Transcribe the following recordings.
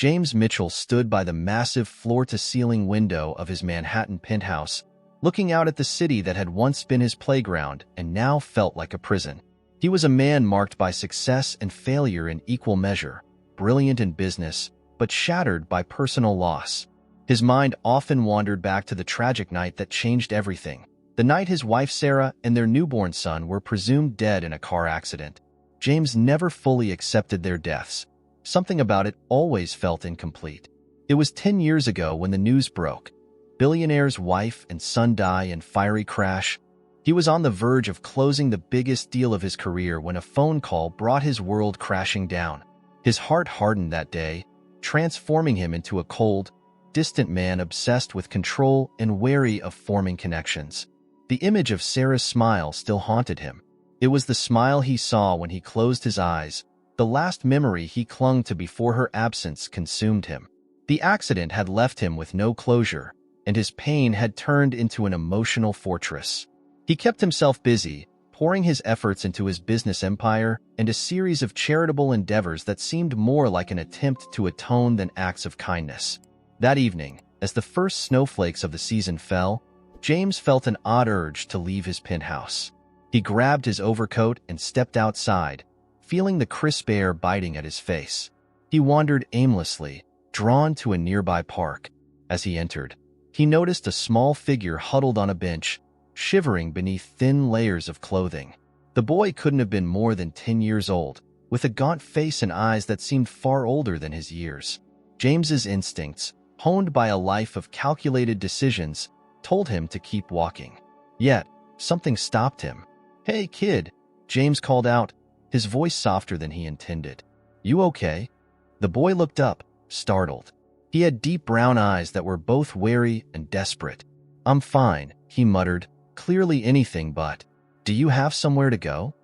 James Mitchell stood by the massive floor-to-ceiling window of his Manhattan penthouse, looking out at the city that had once been his playground and now felt like a prison. He was a man marked by success and failure in equal measure, brilliant in business, but shattered by personal loss. His mind often wandered back to the tragic night that changed everything. The night his wife Sarah and their newborn son were presumed dead in a car accident. James never fully accepted their deaths. Something about it always felt incomplete. It was 10 years ago when the news broke. Billionaire's wife and son die in fiery crash. He was on the verge of closing the biggest deal of his career when a phone call brought his world crashing down. His heart hardened that day, transforming him into a cold, distant man obsessed with control and wary of forming connections. The image of Sarah's smile still haunted him. It was the smile he saw when he closed his eyes, the last memory he clung to before her absence consumed him. The accident had left him with no closure, and his pain had turned into an emotional fortress. He kept himself busy, pouring his efforts into his business empire and a series of charitable endeavors that seemed more like an attempt to atone than acts of kindness. That evening, as the first snowflakes of the season fell, James felt an odd urge to leave his penthouse. He grabbed his overcoat and stepped outside, feeling the crisp air biting at his face. He wandered aimlessly, drawn to a nearby park. As he entered, he noticed a small figure huddled on a bench, shivering beneath thin layers of clothing. The boy couldn't have been more than 10 years old, with a gaunt face and eyes that seemed far older than his years. James's instincts, honed by a life of calculated decisions, told him to keep walking. Yet, something stopped him. "Hey, kid," James called out, his voice softer than he intended. "You okay?" The boy looked up, startled. He had deep brown eyes that were both wary and desperate. "I'm fine," he muttered, clearly anything but. "Do you have somewhere to go?"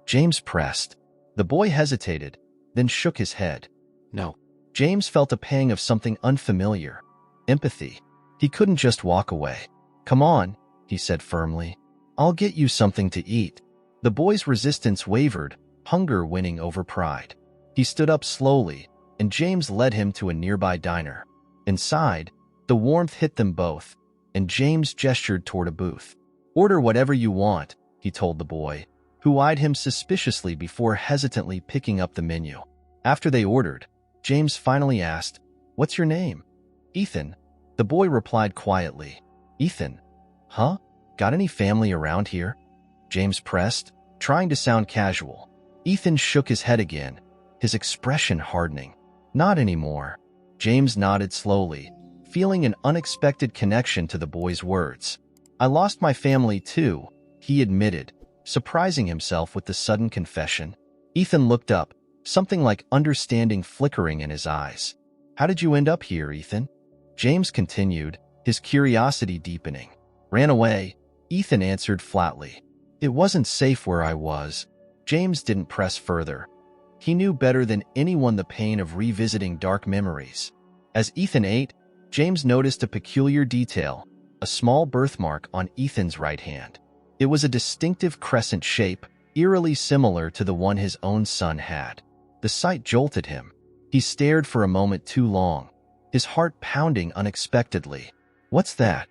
James pressed. The boy hesitated, then shook his head. "No." James felt a pang of something unfamiliar. Empathy. He couldn't just walk away. "Come on," he said firmly. "I'll get you something to eat." The boy's resistance wavered, hunger winning over pride. He stood up slowly, and James led him to a nearby diner. Inside, the warmth hit them both, and James gestured toward a booth. "Order whatever you want," he told the boy, who eyed him suspiciously before hesitantly picking up the menu. After they ordered, James finally asked, "What's your name?" "Ethan." The boy replied quietly. "Ethan? Huh? Got any family around here?" James pressed, trying to sound casual. Ethan shook his head again, his expression hardening. "Not anymore." James nodded slowly, feeling an unexpected connection to the boy's words. "I lost my family too," he admitted, surprising himself with the sudden confession. Ethan looked up, something like understanding flickering in his eyes. "How did you end up here, Ethan?" James continued, his curiosity deepening. "Ran away," Ethan answered flatly. "It wasn't safe where I was." James didn't press further. He knew better than anyone the pain of revisiting dark memories. As Ethan ate, James noticed a peculiar detail, a small birthmark on Ethan's right hand. It was a distinctive crescent shape, eerily similar to the one his own son had. The sight jolted him. He stared for a moment too long, his heart pounding unexpectedly. "What's that?"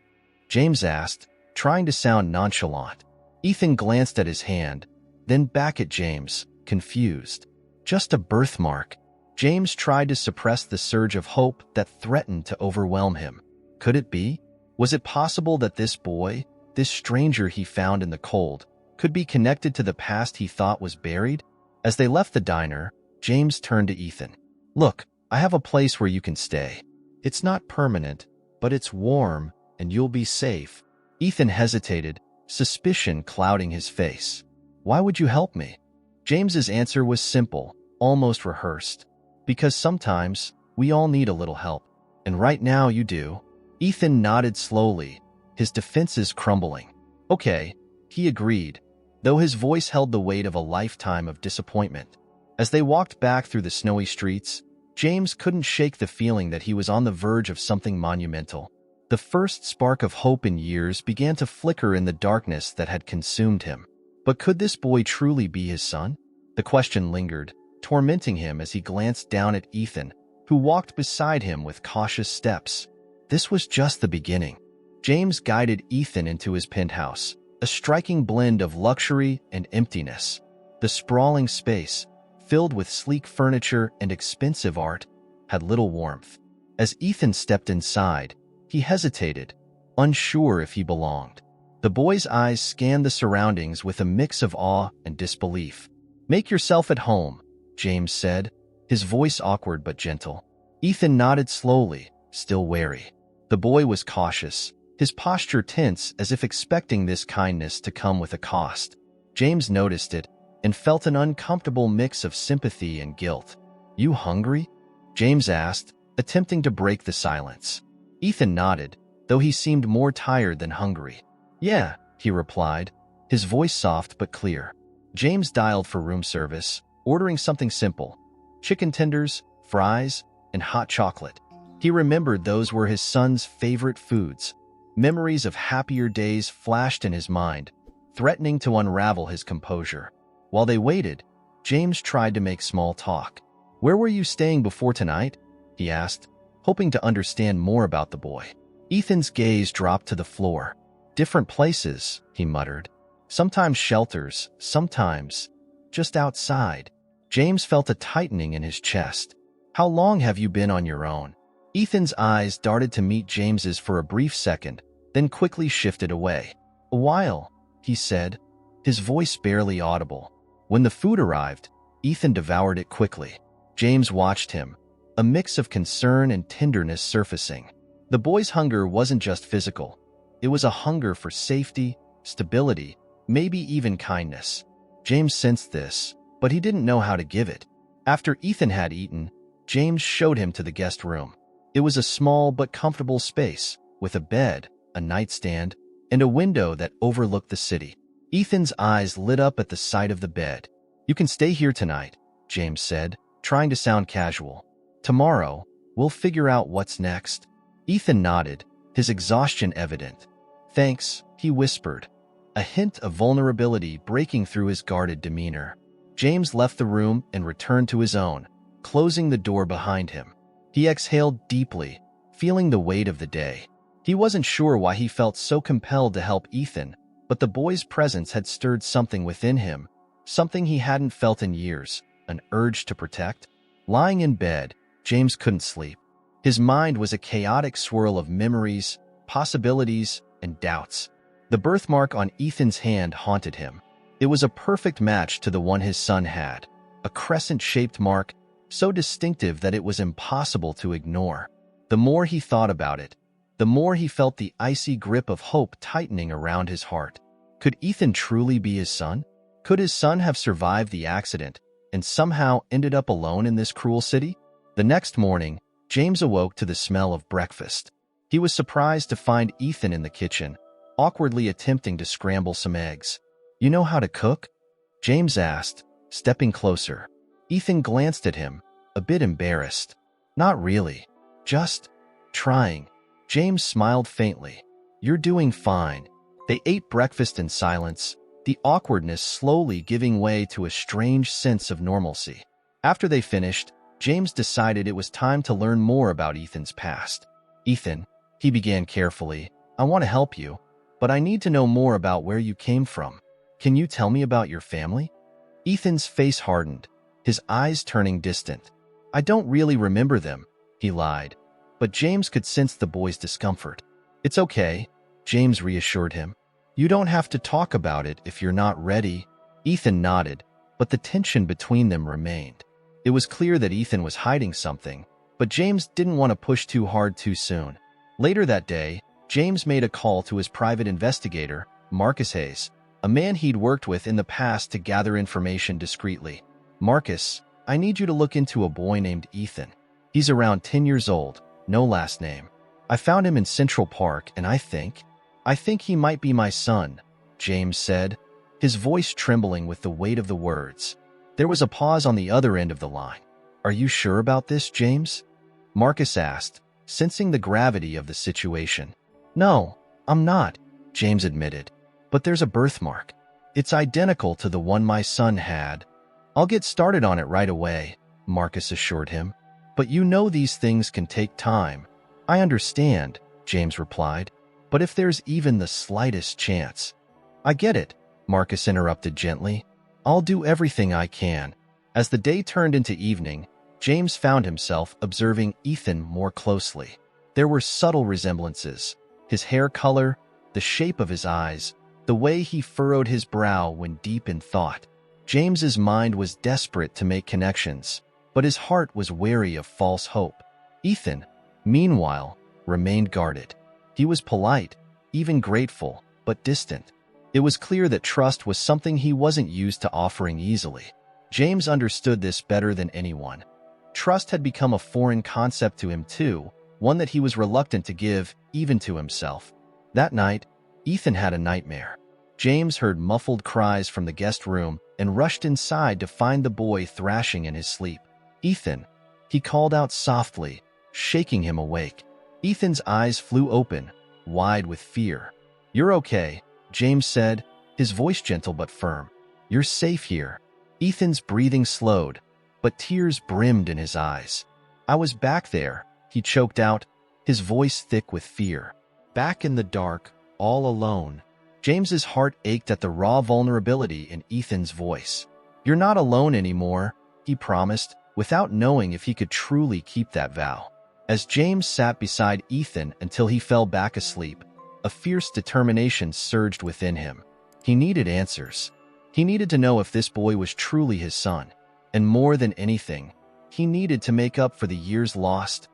James asked, trying to sound nonchalant. Ethan glanced at his hand, then back at James, confused. "Just a birthmark." James tried to suppress the surge of hope that threatened to overwhelm him. Could it be? Was it possible that this boy, this stranger he found in the cold, could be connected to the past he thought was buried? As they left the diner, James turned to Ethan. "Look, I have a place where you can stay. It's not permanent, but it's warm, and you'll be safe." Ethan hesitated, suspicion clouding his face. "Why would you help me?" James's answer was simple, almost rehearsed. "Because sometimes, we all need a little help. And right now you do." Ethan nodded slowly, his defenses crumbling. "Okay," he agreed, though his voice held the weight of a lifetime of disappointment. As they walked back through the snowy streets, James couldn't shake the feeling that he was on the verge of something monumental. The first spark of hope in years began to flicker in the darkness that had consumed him. But could this boy truly be his son? The question lingered, tormenting him as he glanced down at Ethan, who walked beside him with cautious steps. This was just the beginning. James guided Ethan into his penthouse, a striking blend of luxury and emptiness. The sprawling space, filled with sleek furniture and expensive art, had little warmth. As Ethan stepped inside, he hesitated, unsure if he belonged. The boy's eyes scanned the surroundings with a mix of awe and disbelief. "Make yourself at home," James said, his voice awkward but gentle. Ethan nodded slowly, still wary. The boy was cautious, his posture tense as if expecting this kindness to come with a cost. James noticed it and felt an uncomfortable mix of sympathy and guilt. "You hungry?" James asked, attempting to break the silence. Ethan nodded, though he seemed more tired than hungry. "Yeah," he replied, his voice soft but clear. James dialed for room service, ordering something simple: chicken tenders, fries, and hot chocolate. He remembered those were his son's favorite foods. Memories of happier days flashed in his mind, threatening to unravel his composure. While they waited, James tried to make small talk. "Where were you staying before tonight?" he asked, hoping to understand more about the boy. Ethan's gaze dropped to the floor. "Different places," he muttered. "Sometimes shelters, sometimes just outside." James felt a tightening in his chest. "How long have you been on your own?" Ethan's eyes darted to meet James's for a brief second, then quickly shifted away. "A while," he said, his voice barely audible. When the food arrived, Ethan devoured it quickly. James watched him, a mix of concern and tenderness surfacing. The boy's hunger wasn't just physical. It was a hunger for safety, stability, maybe even kindness. James sensed this, but he didn't know how to give it. After Ethan had eaten, James showed him to the guest room. It was a small but comfortable space, with a bed, a nightstand, and a window that overlooked the city. Ethan's eyes lit up at the sight of the bed. "You can stay here tonight," James said, trying to sound casual. "Tomorrow, we'll figure out what's next." Ethan nodded, his exhaustion evident. "Thanks," he whispered, a hint of vulnerability breaking through his guarded demeanor. James left the room and returned to his own, closing the door behind him. He exhaled deeply, feeling the weight of the day. He wasn't sure why he felt so compelled to help Ethan, but the boy's presence had stirred something within him, something he hadn't felt in years, an urge to protect. Lying in bed, James couldn't sleep. His mind was a chaotic swirl of memories, possibilities, and doubts. The birthmark on Ethan's hand haunted him. It was a perfect match to the one his son had, a crescent-shaped mark, so distinctive that it was impossible to ignore. The more he thought about it, the more he felt the icy grip of hope tightening around his heart. Could Ethan truly be his son? Could his son have survived the accident and somehow ended up alone in this cruel city? The next morning, James awoke to the smell of breakfast. He was surprised to find Ethan in the kitchen, awkwardly attempting to scramble some eggs. "You know how to cook?" James asked, stepping closer. Ethan glanced at him, a bit embarrassed. "Not really. Just trying." James smiled faintly. "You're doing fine." They ate breakfast in silence, the awkwardness slowly giving way to a strange sense of normalcy. After they finished, James decided it was time to learn more about Ethan's past. "Ethan," he began carefully, "I want to help you, but I need to know more about where you came from. Can you tell me about your family?" Ethan's face hardened, his eyes turning distant. "I don't really remember them," he lied, but James could sense the boy's discomfort. "It's okay," James reassured him. "You don't have to talk about it if you're not ready." Ethan nodded, but the tension between them remained. It was clear that Ethan was hiding something, but James didn't want to push too hard too soon. Later that day, James made a call to his private investigator, Marcus Hayes, a man he'd worked with in the past to gather information discreetly. "Marcus, I need you to look into a boy named Ethan. He's around 10 years old, no last name. I found him in Central Park, and I think he might be my son," James said, his voice trembling with the weight of the words. There was a pause on the other end of the line. "Are you sure about this, James?" Marcus asked, sensing the gravity of the situation. "No, I'm not," James admitted. "But there's a birthmark. It's identical to the one my son had." "I'll get started on it right away," Marcus assured him. But you know these things can take time. I understand, James replied. But if there's even the slightest chance— I get it, Marcus interrupted gently. I'll do everything I can. As the day turned into evening, James found himself observing Ethan more closely. There were subtle resemblances: his hair color, the shape of his eyes, the way he furrowed his brow when deep in thought. James's mind was desperate to make connections, but his heart was wary of false hope. Ethan, meanwhile, remained guarded. He was polite, even grateful, but distant. It was clear that trust was something he wasn't used to offering easily. James understood this better than anyone. Trust had become a foreign concept to him too, one that he was reluctant to give, even to himself. That night, Ethan had a nightmare. James heard muffled cries from the guest room and rushed inside to find the boy thrashing in his sleep. "Ethan," he called out softly, shaking him awake. Ethan's eyes flew open, wide with fear. "You're okay," James said, his voice gentle but firm. "You're safe here." Ethan's breathing slowed, but tears brimmed in his eyes. "I was back there," he choked out, his voice thick with fear. Back in the dark, all alone. James's heart ached at the raw vulnerability in Ethan's voice. "You're not alone anymore," he promised, without knowing if he could truly keep that vow. As James sat beside Ethan until he fell back asleep, a fierce determination surged within him. He needed answers. He needed to know if this boy was truly his son. And more than anything, he needed to make up for the years lost.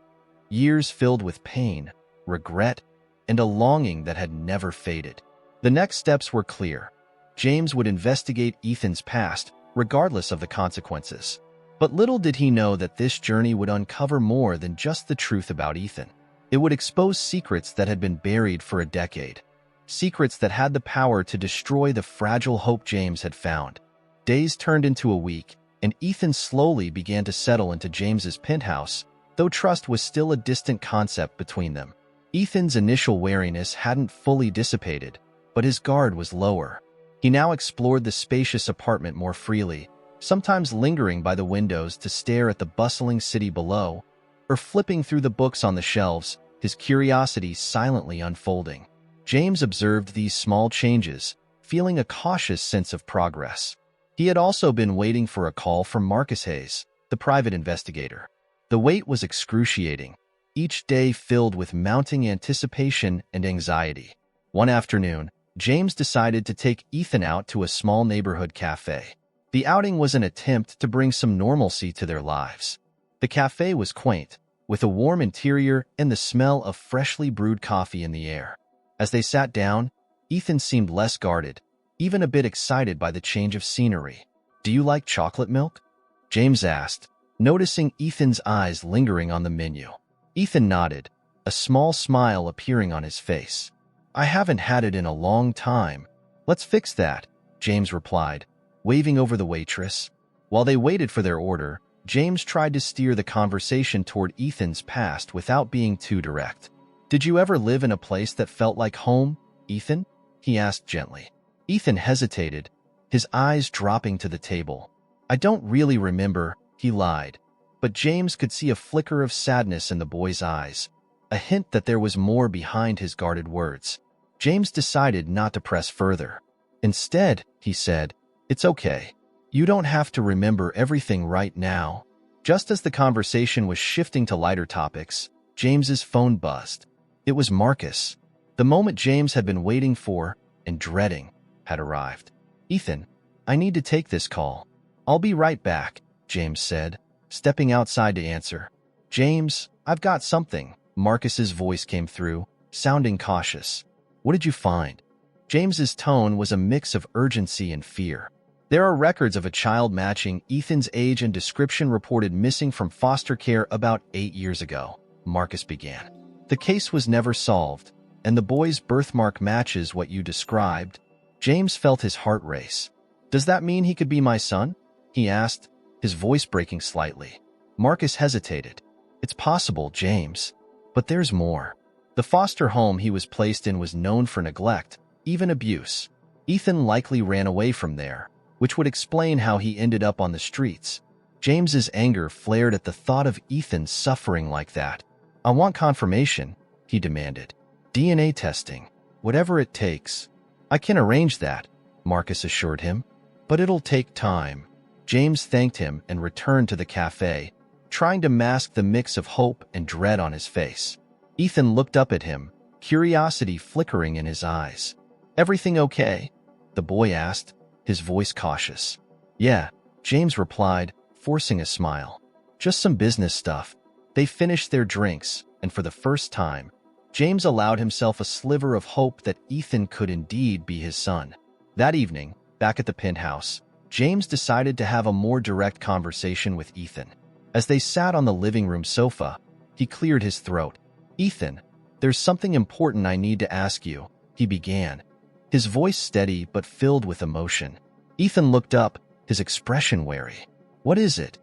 Years filled with pain, regret, and a longing that had never faded. The next steps were clear. James would investigate Ethan's past, regardless of the consequences. But little did he know that this journey would uncover more than just the truth about Ethan. It would expose secrets that had been buried for a decade. Secrets that had the power to destroy the fragile hope James had found. Days turned into a week, and Ethan slowly began to settle into James's penthouse, though trust was still a distant concept between them. Ethan's initial wariness hadn't fully dissipated, but his guard was lower. He now explored the spacious apartment more freely, sometimes lingering by the windows to stare at the bustling city below, or flipping through the books on the shelves, his curiosity silently unfolding. James observed these small changes, feeling a cautious sense of progress. He had also been waiting for a call from Marcus Hayes, the private investigator. The wait was excruciating, each day filled with mounting anticipation and anxiety. One afternoon, James decided to take Ethan out to a small neighborhood cafe. The outing was an attempt to bring some normalcy to their lives. The cafe was quaint, with a warm interior and the smell of freshly brewed coffee in the air. As they sat down, Ethan seemed less guarded, even a bit excited by the change of scenery. "Do you like chocolate milk?" James asked, noticing Ethan's eyes lingering on the menu. Ethan nodded, a small smile appearing on his face. "I haven't had it in a long time. Let's fix that," James replied, waving over the waitress. While they waited for their order, James tried to steer the conversation toward Ethan's past without being too direct. "Did you ever live in a place that felt like home, Ethan?" he asked gently. Ethan hesitated, his eyes dropping to the table. "I don't really remember," he lied, but James could see a flicker of sadness in the boy's eyes, a hint that there was more behind his guarded words. James decided not to press further. Instead, he said, "It's okay. You don't have to remember everything right now." Just as the conversation was shifting to lighter topics, James's phone buzzed. It was Marcus. The moment James had been waiting for and dreading had arrived. "Ethan, I need to take this call." "I'll be right back," James said, stepping outside to answer. "James, I've got something." Marcus's voice came through, sounding cautious. "What did you find?" James's tone was a mix of urgency and fear. "There are records of a child matching Ethan's age and description reported missing from foster care about 8 years ago," Marcus began. "The case was never solved, and the boy's birthmark matches what you described." James felt his heart race. "Does that mean he could be my son?" he asked, his voice breaking slightly. Marcus hesitated. "It's possible, James. But there's more. The foster home he was placed in was known for neglect, even abuse. Ethan likely ran away from there, which would explain how he ended up on the streets." James's anger flared at the thought of Ethan suffering like that. "I want confirmation," he demanded. "DNA testing. Whatever it takes." "I can arrange that," Marcus assured him. "But it'll take time." James thanked him and returned to the cafe, trying to mask the mix of hope and dread on his face. Ethan looked up at him, curiosity flickering in his eyes. "Everything okay?" the boy asked, his voice cautious. "Yeah," James replied, forcing a smile. "Just some business stuff." They finished their drinks, and for the first time, James allowed himself a sliver of hope that Ethan could indeed be his son. That evening, back at the penthouse, James decided to have a more direct conversation with Ethan. As they sat on the living room sofa, he cleared his throat. "Ethan, there's something important I need to ask you," he began, his voice steady but filled with emotion. Ethan looked up, his expression wary. "What is it?"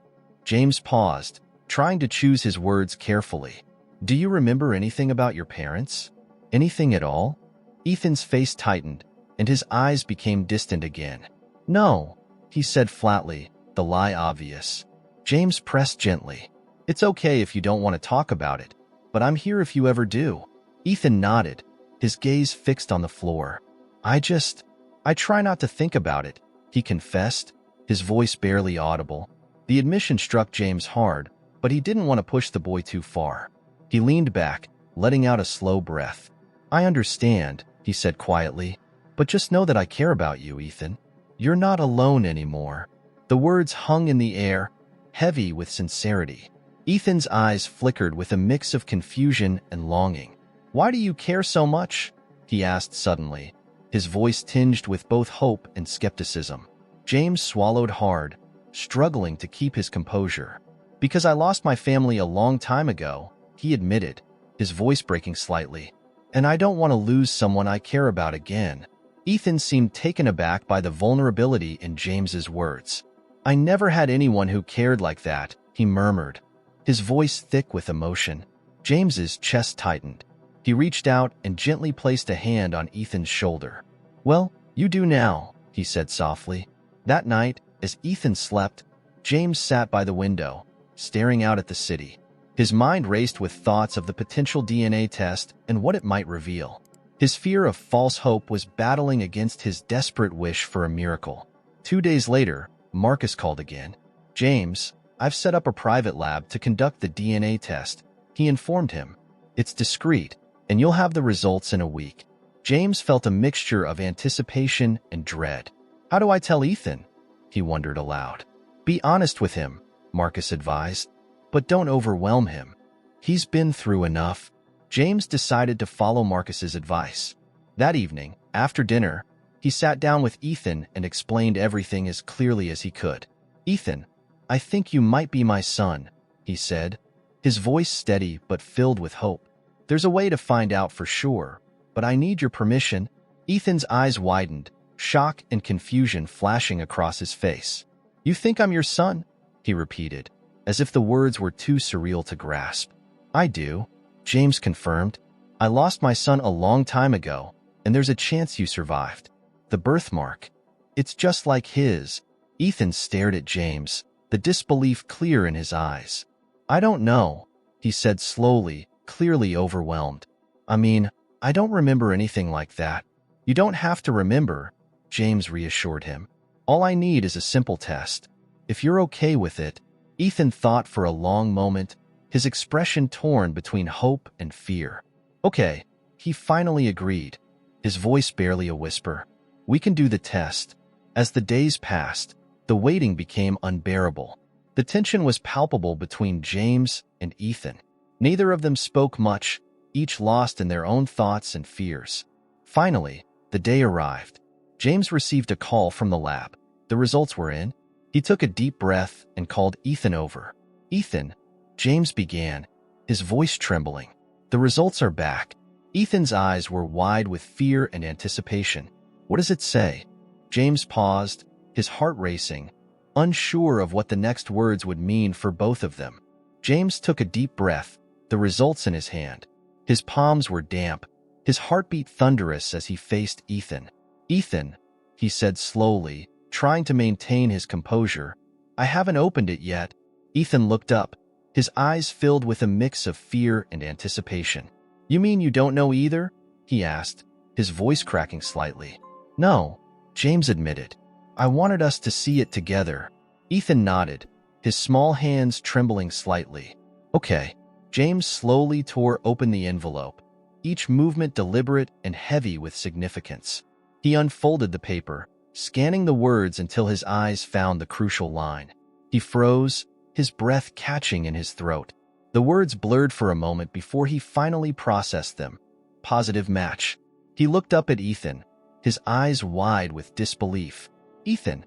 James paused, trying to choose his words carefully. "Do you remember anything about your parents? Anything at all?" Ethan's face tightened, and his eyes became distant again. "No," he said flatly, the lie obvious. James pressed gently. "It's okay if you don't want to talk about it, but I'm here if you ever do." Ethan nodded, his gaze fixed on the floor. I try not to think about it," he confessed, his voice barely audible. The admission struck James hard, but he didn't want to push the boy too far. He leaned back, letting out a slow breath. "I understand," he said quietly, "but just know that I care about you, Ethan. You're not alone anymore." The words hung in the air, heavy with sincerity. Ethan's eyes flickered with a mix of confusion and longing. "Why do you care so much?" he asked suddenly, his voice tinged with both hope and skepticism. James swallowed hard, struggling to keep his composure. "Because I lost my family a long time ago," he admitted, his voice breaking slightly. "And I don't want to lose someone I care about again." Ethan seemed taken aback by the vulnerability in James's words. "I never had anyone who cared like that," he murmured, his voice thick with emotion. James's chest tightened. He reached out and gently placed a hand on Ethan's shoulder. "Well, you do now," he said softly. That night, as Ethan slept, James sat by the window, staring out at the city. His mind raced with thoughts of the potential DNA test and what it might reveal. His fear of false hope was battling against his desperate wish for a miracle. 2 days later, Marcus called again. "James, I've set up a private lab to conduct the DNA test," he informed him. "It's discreet, and you'll have the results in a week." James felt a mixture of anticipation and dread. "How do I tell Ethan?" he wondered aloud. "Be honest with him," Marcus advised, "but don't overwhelm him. He's been through enough." James decided to follow Marcus's advice. That evening, after dinner, he sat down with Ethan and explained everything as clearly as he could. "Ethan, I think you might be my son," he said, his voice steady but filled with hope. "There's a way to find out for sure, but I need your permission." Ethan's eyes widened, shock and confusion flashing across his face. "You think I'm your son?" he repeated, as if the words were too surreal to grasp. "I do," James confirmed. "I lost my son a long time ago, and there's a chance you survived. The birthmark. It's just like his." Ethan stared at James, the disbelief clear in his eyes. "I don't know," he said slowly, clearly overwhelmed. I don't remember anything like that." "You don't have to remember," James reassured him. "All I need is a simple test. If you're okay with it." Ethan thought for a long moment, his expression torn between hope and fear. "Okay," he finally agreed, his voice barely a whisper. "We can do the test." As the days passed, the waiting became unbearable. The tension was palpable between James and Ethan. Neither of them spoke much, each lost in their own thoughts and fears. Finally, the day arrived. James received a call from the lab. The results were in. He took a deep breath and called Ethan over. "Ethan," James began, his voice trembling. "The results are back." Ethan's eyes were wide with fear and anticipation. "What does it say?" James paused, his heart racing, unsure of what the next words would mean for both of them. James took a deep breath, the results in his hand. His palms were damp, his heartbeat thunderous as he faced Ethan. "Ethan," he said slowly, trying to maintain his composure, "I haven't opened it yet, Ethan looked up, his eyes filled with a mix of fear and anticipation. You mean you don't know either? He asked, his voice cracking slightly. No, James admitted. I wanted us to see it together. Ethan nodded, his small hands trembling slightly. Okay. James slowly tore open the envelope, each movement deliberate and heavy with significance. He unfolded the paper, scanning the words until his eyes found the crucial line. He froze, his breath catching in his throat. The words blurred for a moment before he finally processed them. Positive match. He looked up at Ethan, his eyes wide with disbelief. Ethan,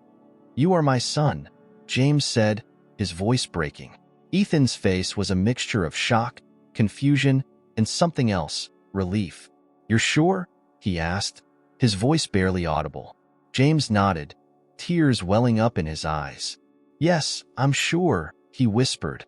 you are my son, James said, his voice breaking. Ethan's face was a mixture of shock, confusion, and something else, relief. You're sure? He asked, his voice barely audible. James nodded, tears welling up in his eyes. Yes, I'm sure, he whispered,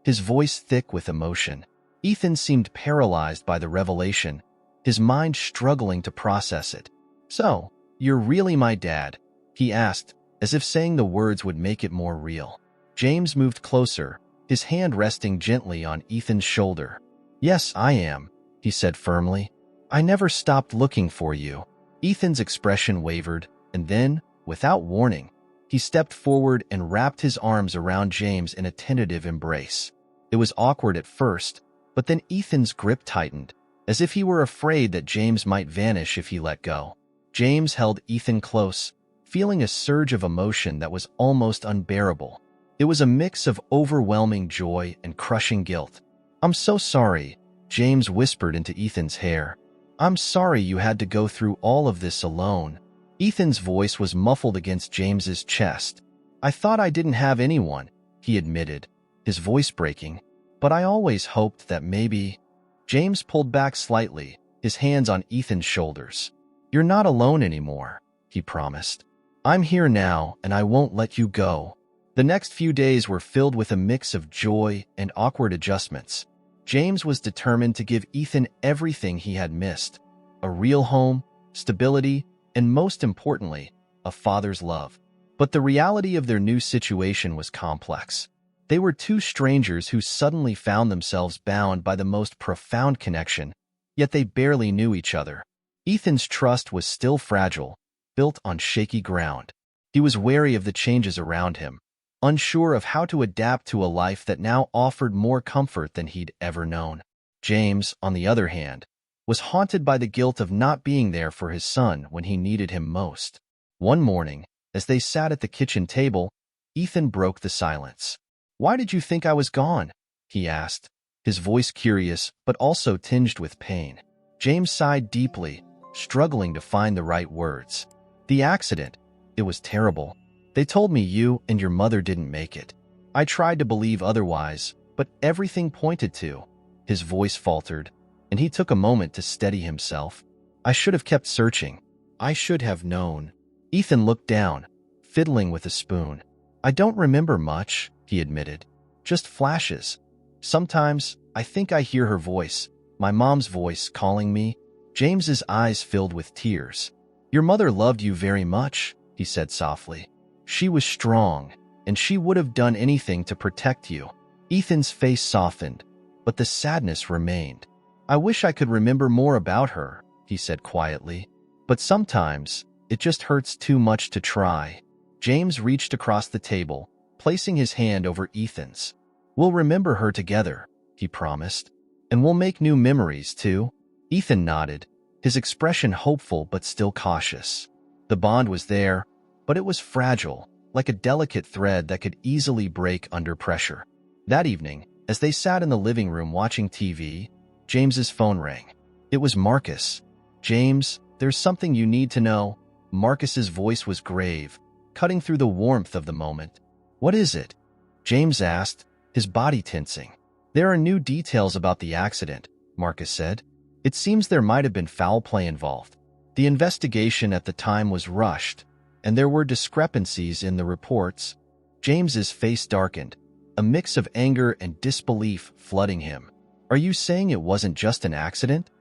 his voice thick with emotion. Ethan seemed paralyzed by the revelation, his mind struggling to process it. So, you're really my dad? He asked, as if saying the words would make it more real. James moved closer, his hand resting gently on Ethan's shoulder. Yes, I am, he said firmly. I never stopped looking for you. Ethan's expression wavered, and then, without warning, he stepped forward and wrapped his arms around James in a tentative embrace. It was awkward at first, but then Ethan's grip tightened, as if he were afraid that James might vanish if he let go. James held Ethan close, feeling a surge of emotion that was almost unbearable. It was a mix of overwhelming joy and crushing guilt. I'm so sorry, James whispered into Ethan's hair. I'm sorry you had to go through all of this alone. Ethan's voice was muffled against James's chest. I thought I didn't have anyone, he admitted, his voice breaking. But I always hoped that maybe... James pulled back slightly, his hands on Ethan's shoulders. You're not alone anymore, he promised. I'm here now, and I won't let you go. The next few days were filled with a mix of joy and awkward adjustments. James was determined to give Ethan everything he had missed: a real home, stability, and most importantly, a father's love. But the reality of their new situation was complex. They were two strangers who suddenly found themselves bound by the most profound connection, yet they barely knew each other. Ethan's trust was still fragile, built on shaky ground. He was wary of the changes around him, unsure of how to adapt to a life that now offered more comfort than he'd ever known. James, on the other hand, was haunted by the guilt of not being there for his son when he needed him most. One morning, as they sat at the kitchen table, Ethan broke the silence. Why did you think I was gone? He asked, his voice curious but also tinged with pain. James sighed deeply, struggling to find the right words. The accident. It was terrible. They told me you and your mother didn't make it. I tried to believe otherwise, but everything pointed to. His voice faltered, and he took a moment to steady himself. I should have kept searching. I should have known. Ethan looked down, fiddling with a spoon. I don't remember much, he admitted. Just flashes. Sometimes, I think I hear her voice, my mom's voice, calling me. James's eyes filled with tears. Your mother loved you very much, he said softly. She was strong, and she would have done anything to protect you. Ethan's face softened, but the sadness remained. I wish I could remember more about her, he said quietly. But sometimes, it just hurts too much to try. James reached across the table, placing his hand over Ethan's. We'll remember her together, he promised. And we'll make new memories, too. Ethan nodded, his expression hopeful but still cautious. The bond was there, but it was fragile, like a delicate thread that could easily break under pressure. That evening, as they sat in the living room watching TV, James's phone rang. It was Marcus. James, there's something you need to know. Marcus's voice was grave, cutting through the warmth of the moment. What is it? James asked, his body tensing. There are new details about the accident, Marcus said. It seems there might have been foul play involved. The investigation at the time was rushed, and there were discrepancies in the reports. James's face darkened, a mix of anger and disbelief flooding him. Are you saying it wasn't just an accident?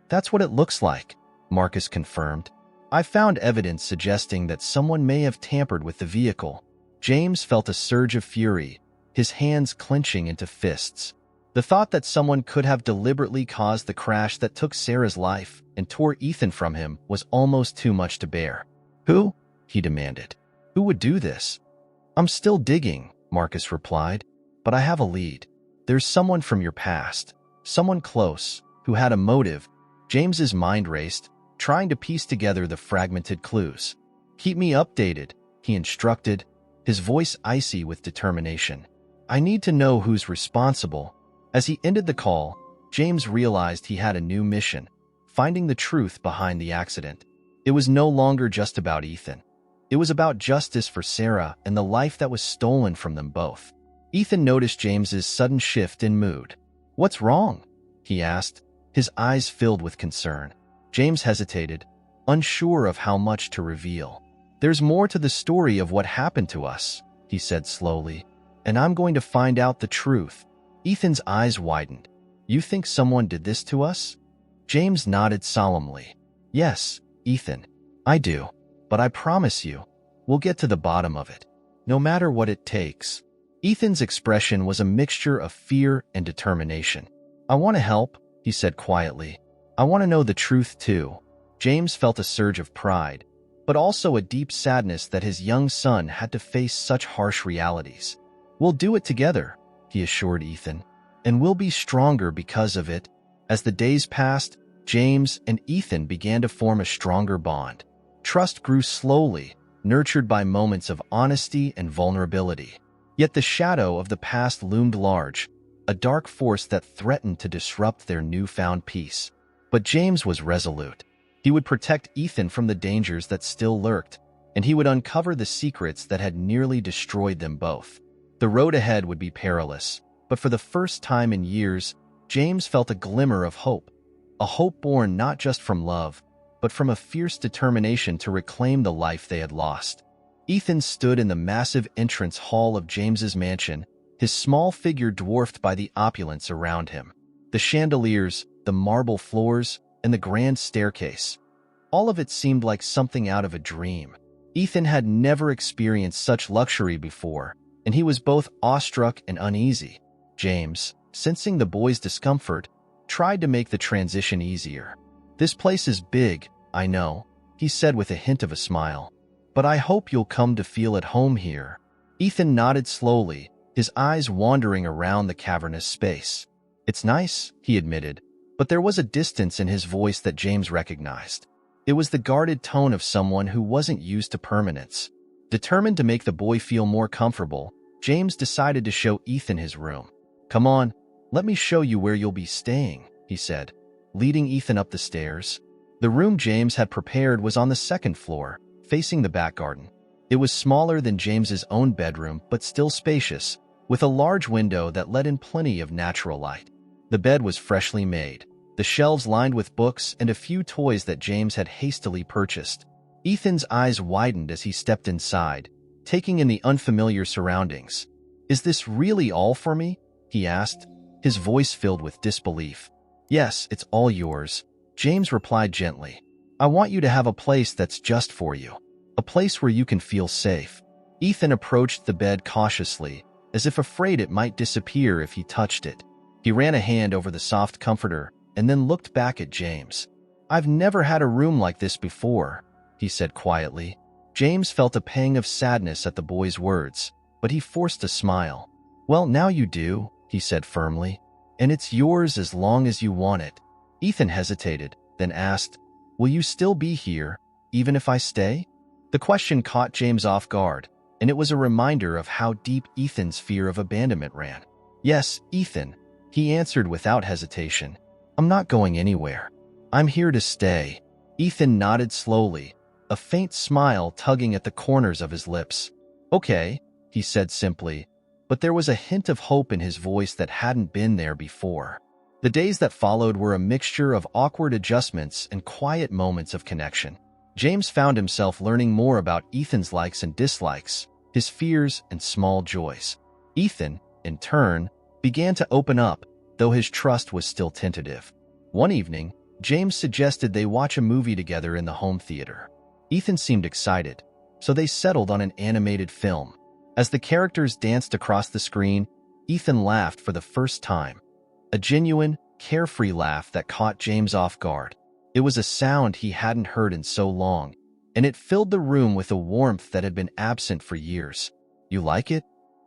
That's what it looks like, Marcus confirmed. I found evidence suggesting that someone may have tampered with the vehicle. James felt a surge of fury, his hands clenching into fists. The thought that someone could have deliberately caused the crash that took Sarah's life and tore Ethan from him was almost too much to bear. "Who?" he demanded. "Who would do this?" "I'm still digging," Marcus replied, "but I have a lead. There's someone from your past, someone close, who had a motive." James's mind raced, trying to piece together the fragmented clues. "Keep me updated," he instructed, his voice icy with determination. "I need to know who's responsible." As he ended the call, James realized he had a new mission, finding the truth behind the accident. It was no longer just about Ethan. It was about justice for Sarah and the life that was stolen from them both. Ethan noticed James's sudden shift in mood. "What's wrong?" he asked, his eyes filled with concern. James hesitated, unsure of how much to reveal. "There's more to the story of what happened to us," he said slowly, "and I'm going to find out the truth." Ethan's eyes widened. "You think someone did this to us?" James nodded solemnly. "Yes, Ethan, I do. But I promise you, we'll get to the bottom of it, no matter what it takes." Ethan's expression was a mixture of fear and determination. "I want to help," he said quietly. "I want to know the truth too." James felt a surge of pride, but also a deep sadness that his young son had to face such harsh realities. "We'll do it together," he assured Ethan, "and we'll be stronger because of it." As the days passed, James and Ethan began to form a stronger bond. Trust grew slowly, nurtured by moments of honesty and vulnerability. Yet the shadow of the past loomed large, a dark force that threatened to disrupt their newfound peace. But James was resolute. He would protect Ethan from the dangers that still lurked, and he would uncover the secrets that had nearly destroyed them both. The road ahead would be perilous, but for the first time in years, James felt a glimmer of hope. A hope born not just from love, but from a fierce determination to reclaim the life they had lost. Ethan stood in the massive entrance hall of James's mansion, his small figure dwarfed by the opulence around him. The chandeliers, the marble floors, and the grand staircase. All of it seemed like something out of a dream. Ethan had never experienced such luxury before, and he was both awestruck and uneasy. James, sensing the boy's discomfort, tried to make the transition easier. "This place is big, I know," he said with a hint of a smile, "but I hope you'll come to feel at home here." Ethan nodded slowly, his eyes wandering around the cavernous space. "It's nice," he admitted, but there was a distance in his voice that James recognized. It was the guarded tone of someone who wasn't used to permanence. Determined to make the boy feel more comfortable, James decided to show Ethan his room. "Come on, let me show you where you'll be staying," he said, leading Ethan up the stairs. The room James had prepared was on the second floor, facing the back garden. It was smaller than James's own bedroom, but still spacious, with a large window that let in plenty of natural light. The bed was freshly made, the shelves lined with books and a few toys that James had hastily purchased. Ethan's eyes widened as he stepped inside, taking in the unfamiliar surroundings. "Is this really all for me?" he asked, his voice filled with disbelief. "Yes, it's all yours," James replied gently. "I want you to have a place that's just for you, a place where you can feel safe." Ethan approached the bed cautiously, as if afraid it might disappear if he touched it. He ran a hand over the soft comforter and then looked back at James. "I've never had a room like this before," he said quietly. James felt a pang of sadness at the boy's words, but he forced a smile. "Well, now you do," he said firmly, "and it's yours as long as you want it." Ethan hesitated, then asked, "Will you still be here, even if I stay?" The question caught James off guard, and it was a reminder of how deep Ethan's fear of abandonment ran. "Yes, Ethan," he answered without hesitation. "I'm not going anywhere. I'm here to stay." Ethan nodded slowly, a faint smile tugging at the corners of his lips. "Okay," he said simply, but there was a hint of hope in his voice that hadn't been there before. The days that followed were a mixture of awkward adjustments and quiet moments of connection. James found himself learning more about Ethan's likes and dislikes, his fears and small joys. Ethan, in turn, began to open up, though his trust was still tentative. One evening, James suggested they watch a movie together in the home theater. Ethan seemed excited, so they settled on an animated film. As the characters danced across the screen, Ethan laughed for the first time. A genuine, carefree laugh that caught James off guard. It was a sound he hadn't heard in so long, and it filled the room with a warmth that had been absent for years. "You like it?"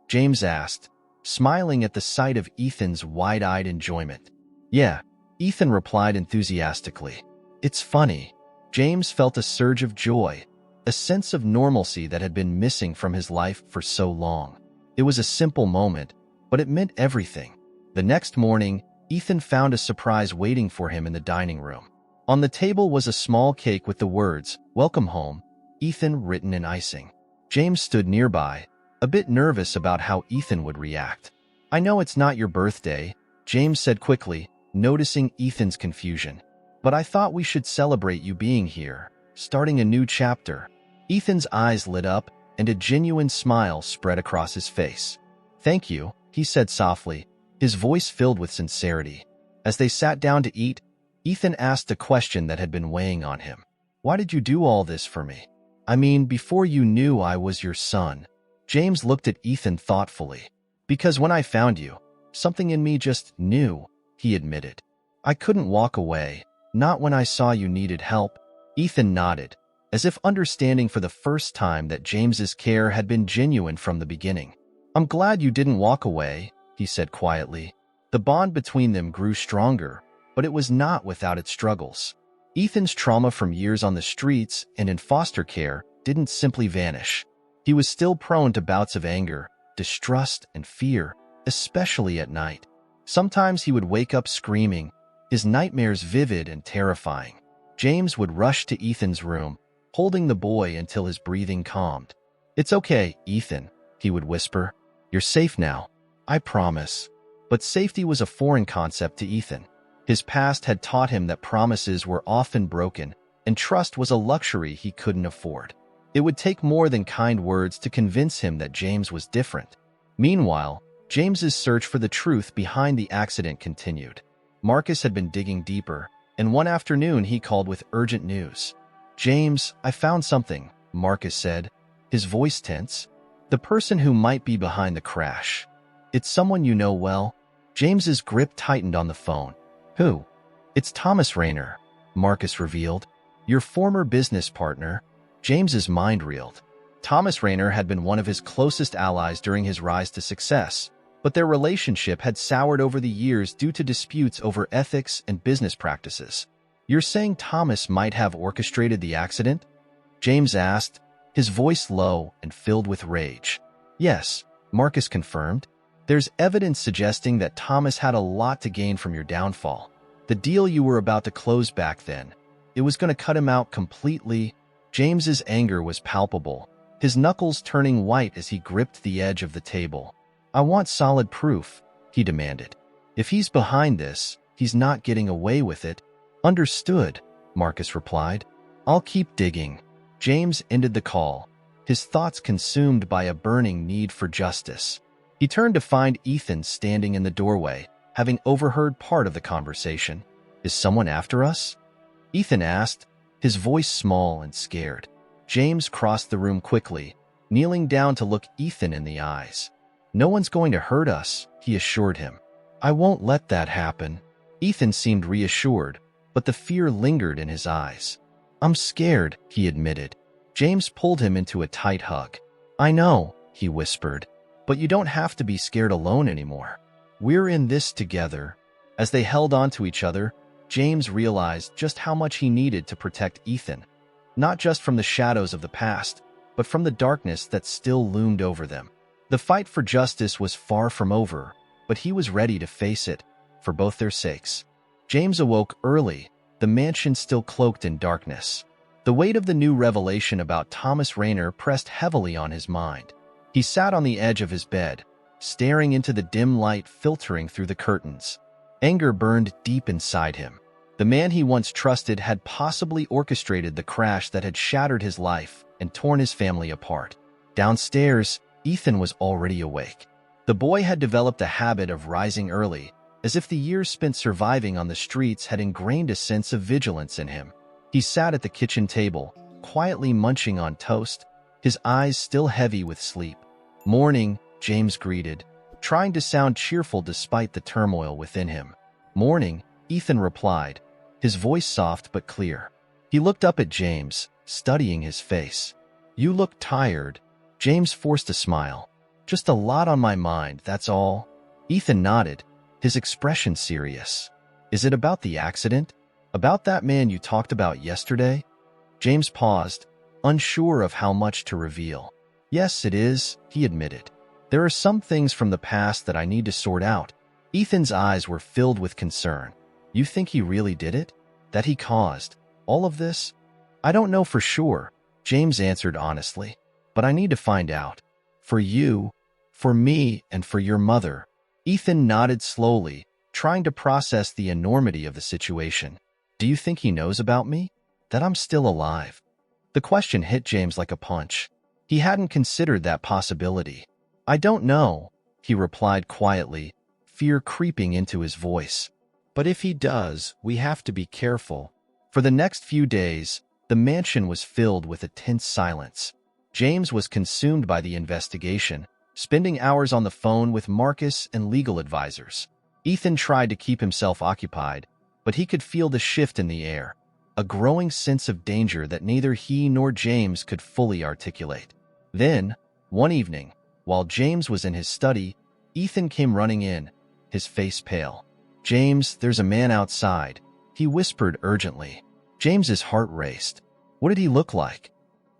James asked, smiling at the sight of Ethan's wide-eyed enjoyment. "Yeah," Ethan replied enthusiastically. "It's funny." James felt a surge of joy, a sense of normalcy that had been missing from his life for so long. It was a simple moment, but it meant everything. The next morning, Ethan found a surprise waiting for him in the dining room. On the table was a small cake with the words, "Welcome home, Ethan," written in icing. James stood nearby, a bit nervous about how Ethan would react. "I know it's not your birthday," James said quickly, noticing Ethan's confusion. "But I thought we should celebrate you being here, starting a new chapter." Ethan's eyes lit up, and a genuine smile spread across his face. "Thank you," he said softly, his voice filled with sincerity. As they sat down to eat, Ethan asked a question that had been weighing on him. "Why did you do all this for me? I mean, before you knew I was your son." James looked at Ethan thoughtfully. "Because when I found you, something in me just knew," he admitted. "I couldn't walk away, not when I saw you needed help." Ethan nodded, as if understanding for the first time that James's care had been genuine from the beginning. "I'm glad you didn't walk away," he said quietly. The bond between them grew stronger, but it was not without its struggles. Ethan's trauma from years on the streets and in foster care didn't simply vanish. He was still prone to bouts of anger, distrust, and fear, especially at night. Sometimes he would wake up screaming, his nightmares vivid and terrifying. James would rush to Ethan's room, holding the boy until his breathing calmed. "It's okay, Ethan," he would whisper. "You're safe now. I promise." But safety was a foreign concept to Ethan. His past had taught him that promises were often broken, and trust was a luxury he couldn't afford. It would take more than kind words to convince him that James was different. Meanwhile, James's search for the truth behind the accident continued. Marcus had been digging deeper, and one afternoon he called with urgent news. "James, I found something," Marcus said, his voice tense. "The person who might be behind the crash. It's someone you know well." James's grip tightened on the phone. "Who?" "It's Thomas Rayner," Marcus revealed. "Your former business partner." James's mind reeled. Thomas Rayner had been one of his closest allies during his rise to success, but their relationship had soured over the years due to disputes over ethics and business practices. "You're saying Thomas might have orchestrated the accident?" James asked, his voice low and filled with rage. "Yes," Marcus confirmed. "There's evidence suggesting that Thomas had a lot to gain from your downfall. The deal you were about to close back then. It was going to cut him out completely." James's anger was palpable, his knuckles turning white as he gripped the edge of the table. "I want solid proof," he demanded. "If he's behind this, he's not getting away with it." "Understood," Marcus replied. "I'll keep digging." James ended the call, his thoughts consumed by a burning need for justice. He turned to find Ethan standing in the doorway, having overheard part of the conversation. "Is someone after us?" Ethan asked, his voice small and scared. James crossed the room quickly, kneeling down to look Ethan in the eyes. "No one's going to hurt us," he assured him. "I won't let that happen." Ethan seemed reassured, but the fear lingered in his eyes. "I'm scared," he admitted. James pulled him into a tight hug. "I know," he whispered, "but you don't have to be scared alone anymore. We're in this together." As they held on to each other, James realized just how much he needed to protect Ethan, not just from the shadows of the past, but from the darkness that still loomed over them. The fight for justice was far from over, but he was ready to face it, for both their sakes. James awoke early, the mansion still cloaked in darkness. The weight of the new revelation about Thomas Rayner pressed heavily on his mind. He sat on the edge of his bed, staring into the dim light filtering through the curtains. Anger burned deep inside him. The man he once trusted had possibly orchestrated the crash that had shattered his life and torn his family apart. Downstairs, Ethan was already awake. The boy had developed a habit of rising early, as if the years spent surviving on the streets had ingrained a sense of vigilance in him. He sat at the kitchen table, quietly munching on toast, his eyes still heavy with sleep. "Morning," James greeted, trying to sound cheerful despite the turmoil within him. "Morning," Ethan replied, his voice soft but clear. He looked up at James, studying his face. "You look tired." James forced a smile. "Just a lot on my mind, that's all." Ethan nodded, his expression serious. "Is it about the accident? About that man you talked about yesterday?" James paused, unsure of how much to reveal. "Yes, it is," he admitted. "There are some things from the past that I need to sort out." Ethan's eyes were filled with concern. "You think he really did it? That he caused all of this?" "I don't know for sure," James answered honestly. "But I need to find out. For you, for me, and for your mother." Ethan nodded slowly, trying to process the enormity of the situation. "Do you think he knows about me? That I'm still alive?" The question hit James like a punch. He hadn't considered that possibility. "I don't know," he replied quietly, fear creeping into his voice. "But if he does, we have to be careful." For the next few days, the mansion was filled with a tense silence. James was consumed by the investigation, spending hours on the phone with Marcus and legal advisors. Ethan tried to keep himself occupied, but he could feel the shift in the air, a growing sense of danger that neither he nor James could fully articulate. Then, one evening, while James was in his study, Ethan came running in, his face pale. "James, there's a man outside," he whispered urgently. James's heart raced. What did he look like?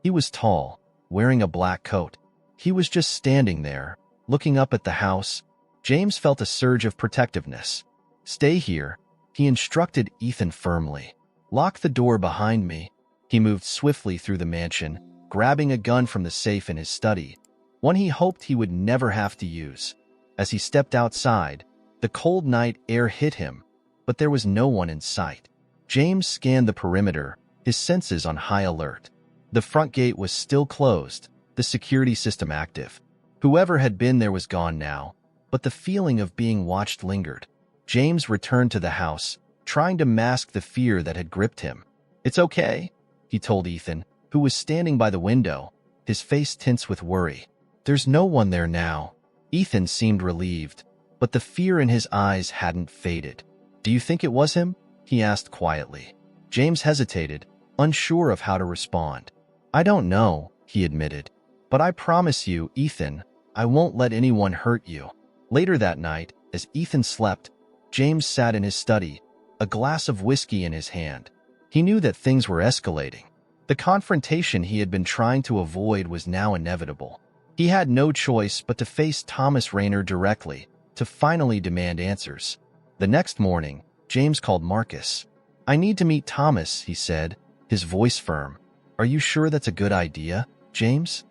He was tall, wearing a black coat. He was just standing there, looking up at the house. James felt a surge of protectiveness. "Stay here," he instructed Ethan firmly. "Lock the door behind me." He moved swiftly through the mansion, grabbing a gun from the safe in his study, one he hoped he would never have to use. As he stepped outside, the cold night air hit him, but there was no one in sight. James scanned the perimeter, his senses on high alert. The front gate was still closed, the security system active. Whoever had been there was gone now, but the feeling of being watched lingered. James returned to the house, trying to mask the fear that had gripped him. "It's okay," he told Ethan, who was standing by the window, his face tense with worry. "There's no one there now." Ethan seemed relieved, but the fear in his eyes hadn't faded. "Do you think it was him?" he asked quietly. James hesitated, unsure of how to respond. "I don't know," he admitted. "But I promise you, Ethan, I won't let anyone hurt you." Later that night, as Ethan slept, James sat in his study, a glass of whiskey in his hand. He knew that things were escalating. The confrontation he had been trying to avoid was now inevitable. He had no choice but to face Thomas Rayner directly, to finally demand answers. The next morning, James called Marcus. "I need to meet Thomas," he said, his voice firm. "Are you sure that's a good idea, James?"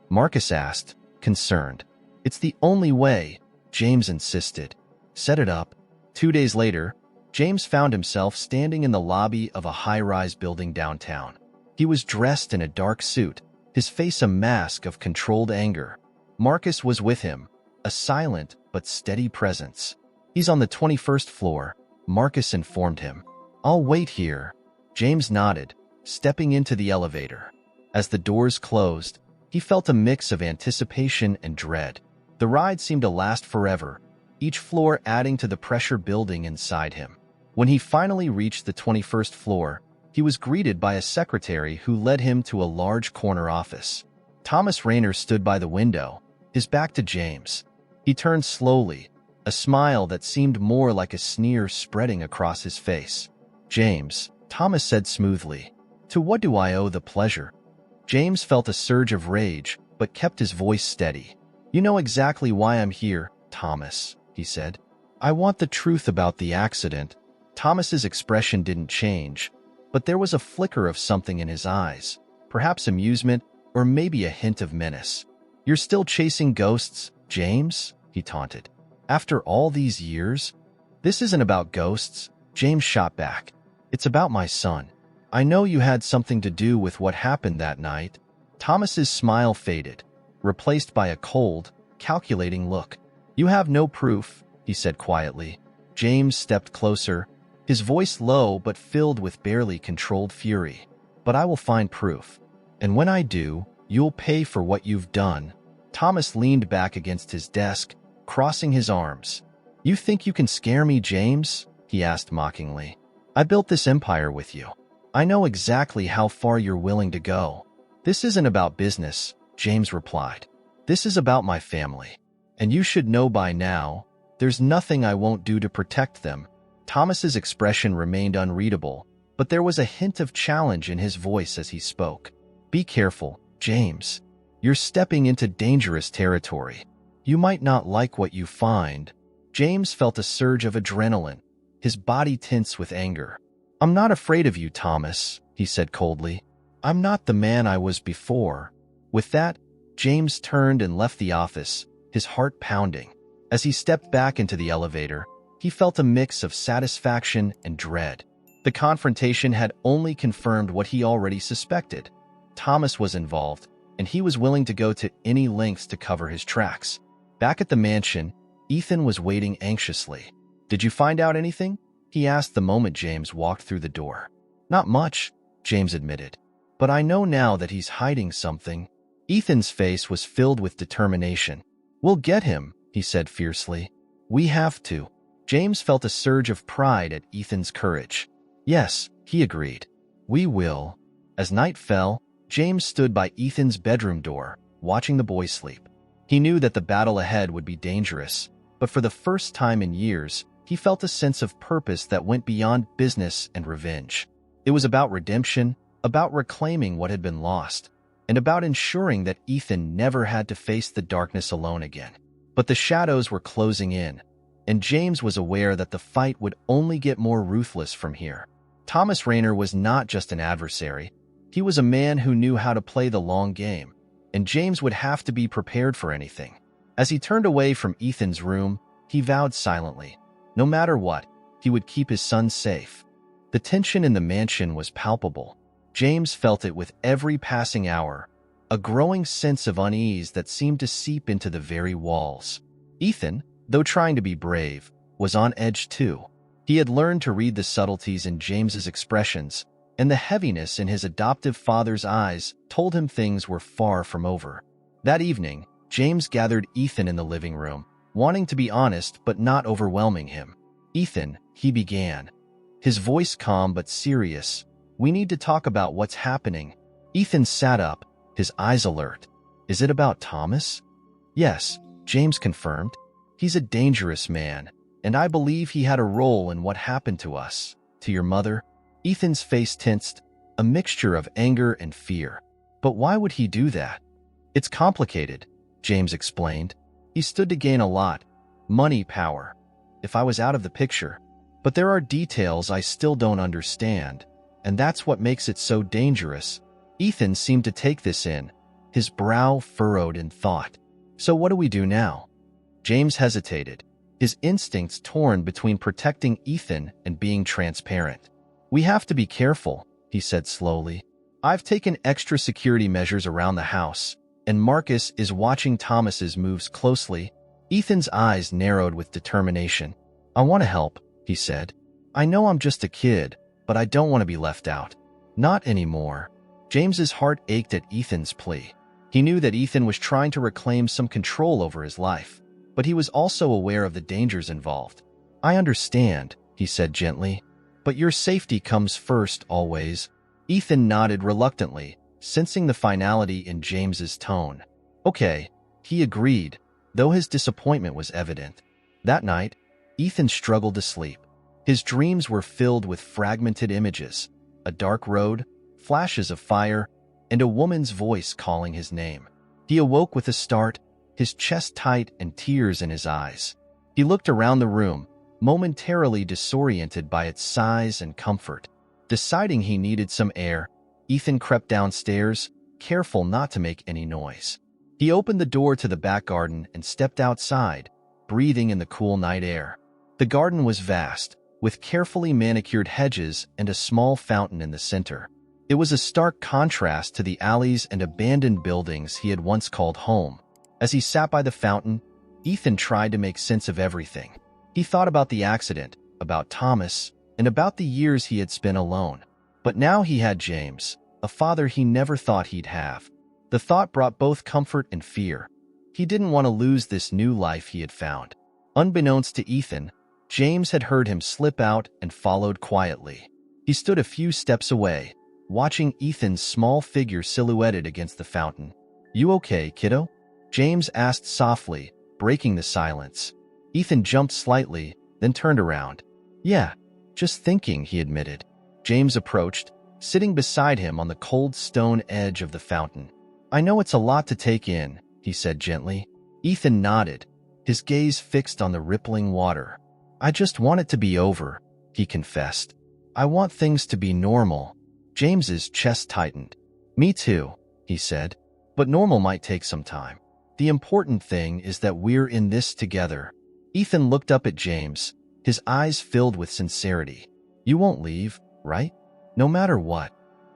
Marcus asked, concerned. "It's the only way," James insisted. "Set it up." 2 days later, James found himself standing in the lobby of a high-rise building downtown. He was dressed in a dark suit, his face a mask of controlled anger. Marcus was with him, a silent but steady presence. "He's on the 21st floor," Marcus informed him. "I'll wait here." James nodded, stepping into the elevator. As the doors closed, he felt a mix of anticipation and dread. The ride seemed to last forever, each floor adding to the pressure building inside him. When he finally reached the 21st floor, he was greeted by a secretary who led him to a large corner office. Thomas Rayner stood by the window, his back to James. He turned slowly, a smile that seemed more like a sneer spreading across his face. "James," Thomas said smoothly, "to what do I owe the pleasure?" James felt a surge of rage, but kept his voice steady. "You know exactly why I'm here, Thomas," he said. "I want the truth about the accident." Thomas's expression didn't change, but there was a flicker of something in his eyes, perhaps amusement or maybe a hint of menace. "You're still chasing ghosts, James?" he taunted. "After all these years?" "This isn't about ghosts," James shot back. "It's about my son. I know you had something to do with what happened that night." Thomas's smile faded, replaced by a cold, calculating look. "You have no proof," he said quietly. James stepped closer, his voice low but filled with barely controlled fury. "But I will find proof. And when I do, you'll pay for what you've done." Thomas leaned back against his desk, crossing his arms. "You think you can scare me, James?" he asked mockingly. "I built this empire with you. I know exactly how far you're willing to go." "This isn't about business," James replied. "This is about my family. And you should know by now, there's nothing I won't do to protect them." Thomas's expression remained unreadable, but there was a hint of challenge in his voice as he spoke. "Be careful, James. You're stepping into dangerous territory. You might not like what you find." James felt a surge of adrenaline, his body tense with anger. "I'm not afraid of you, Thomas," he said coldly. "I'm not the man I was before." With that, James turned and left the office, his heart pounding. As he stepped back into the elevator, he felt a mix of satisfaction and dread. The confrontation had only confirmed what he already suspected. Thomas was involved, and he was willing to go to any lengths to cover his tracks. Back at the mansion, Ethan was waiting anxiously. "Did you find out anything?" he asked the moment James walked through the door. "Not much," James admitted. "But I know now that he's hiding something." Ethan's face was filled with determination. "We'll get him," he said fiercely. "We have to." James felt a surge of pride at Ethan's courage. "Yes," he agreed. "We will." As night fell, James stood by Ethan's bedroom door, watching the boy sleep. He knew that the battle ahead would be dangerous, but for the first time in years, he felt a sense of purpose that went beyond business and revenge. It was about redemption, about reclaiming what had been lost, and about ensuring that Ethan never had to face the darkness alone again. But the shadows were closing in, and James was aware that the fight would only get more ruthless from here. Thomas Rayner was not just an adversary. He was a man who knew how to play the long game, and James would have to be prepared for anything. As he turned away from Ethan's room, he vowed silently, no matter what, he would keep his son safe. The tension in the mansion was palpable. James felt it with every passing hour, a growing sense of unease that seemed to seep into the very walls. Ethan, though trying to be brave, was on edge too. He had learned to read the subtleties in James's expressions, and the heaviness in his adoptive father's eyes told him things were far from over. That evening, James gathered Ethan in the living room, wanting to be honest but not overwhelming him. "Ethan," he began, his voice calm but serious, "we need to talk about what's happening." Ethan sat up, his eyes alert. "Is it about Thomas?" "Yes," James confirmed. "He's a dangerous man, and I believe he had a role in what happened to us, to your mother." Ethan's face tensed, a mixture of anger and fear. "But why would he do that?" "It's complicated," James explained. "He stood to gain a lot. Money, power. If I was out of the picture. But there are details I still don't understand, and that's what makes it so dangerous." Ethan seemed to take this in, his brow furrowed in thought. "So what do we do now?" James hesitated, his instincts torn between protecting Ethan and being transparent. "We have to be careful," he said slowly. "I've taken extra security measures around the house, and Marcus is watching Thomas's moves closely." Ethan's eyes narrowed with determination. "I want to help," he said. "I know I'm just a kid, but I don't want to be left out. Not anymore." James's heart ached at Ethan's plea. He knew that Ethan was trying to reclaim some control over his life, but he was also aware of the dangers involved. "I understand," he said gently, "but your safety comes first, always." Ethan nodded reluctantly, sensing the finality in James's tone. "Okay," he agreed, though his disappointment was evident. That night, Ethan struggled to sleep. His dreams were filled with fragmented images, a dark road, flashes of fire, and a woman's voice calling his name. He awoke with a start, his chest tight and tears in his eyes. He looked around the room, momentarily disoriented by its size and comfort. Deciding he needed some air, Ethan crept downstairs, careful not to make any noise. He opened the door to the back garden and stepped outside, breathing in the cool night air. The garden was vast, with carefully manicured hedges and a small fountain in the center. It was a stark contrast to the alleys and abandoned buildings he had once called home. As he sat by the fountain, Ethan tried to make sense of everything. He thought about the accident, about Thomas, and about the years he had spent alone. But now he had James, a father he never thought he'd have. The thought brought both comfort and fear. He didn't want to lose this new life he had found. Unbeknownst to Ethan, James had heard him slip out and followed quietly. He stood a few steps away, watching Ethan's small figure silhouetted against the fountain. "You okay, kiddo?" James asked softly, breaking the silence. Ethan jumped slightly, then turned around. "Yeah, just thinking," he admitted. James approached, sitting beside him on the cold stone edge of the fountain. "I know it's a lot to take in," he said gently. Ethan nodded, his gaze fixed on the rippling water. "I just want it to be over," he confessed. "I want things to be normal." James's chest tightened. "Me too," he said, "but normal might take some time. The important thing is that we're in this together." Ethan looked up at James, his eyes filled with sincerity. "You won't leave, right? No matter what."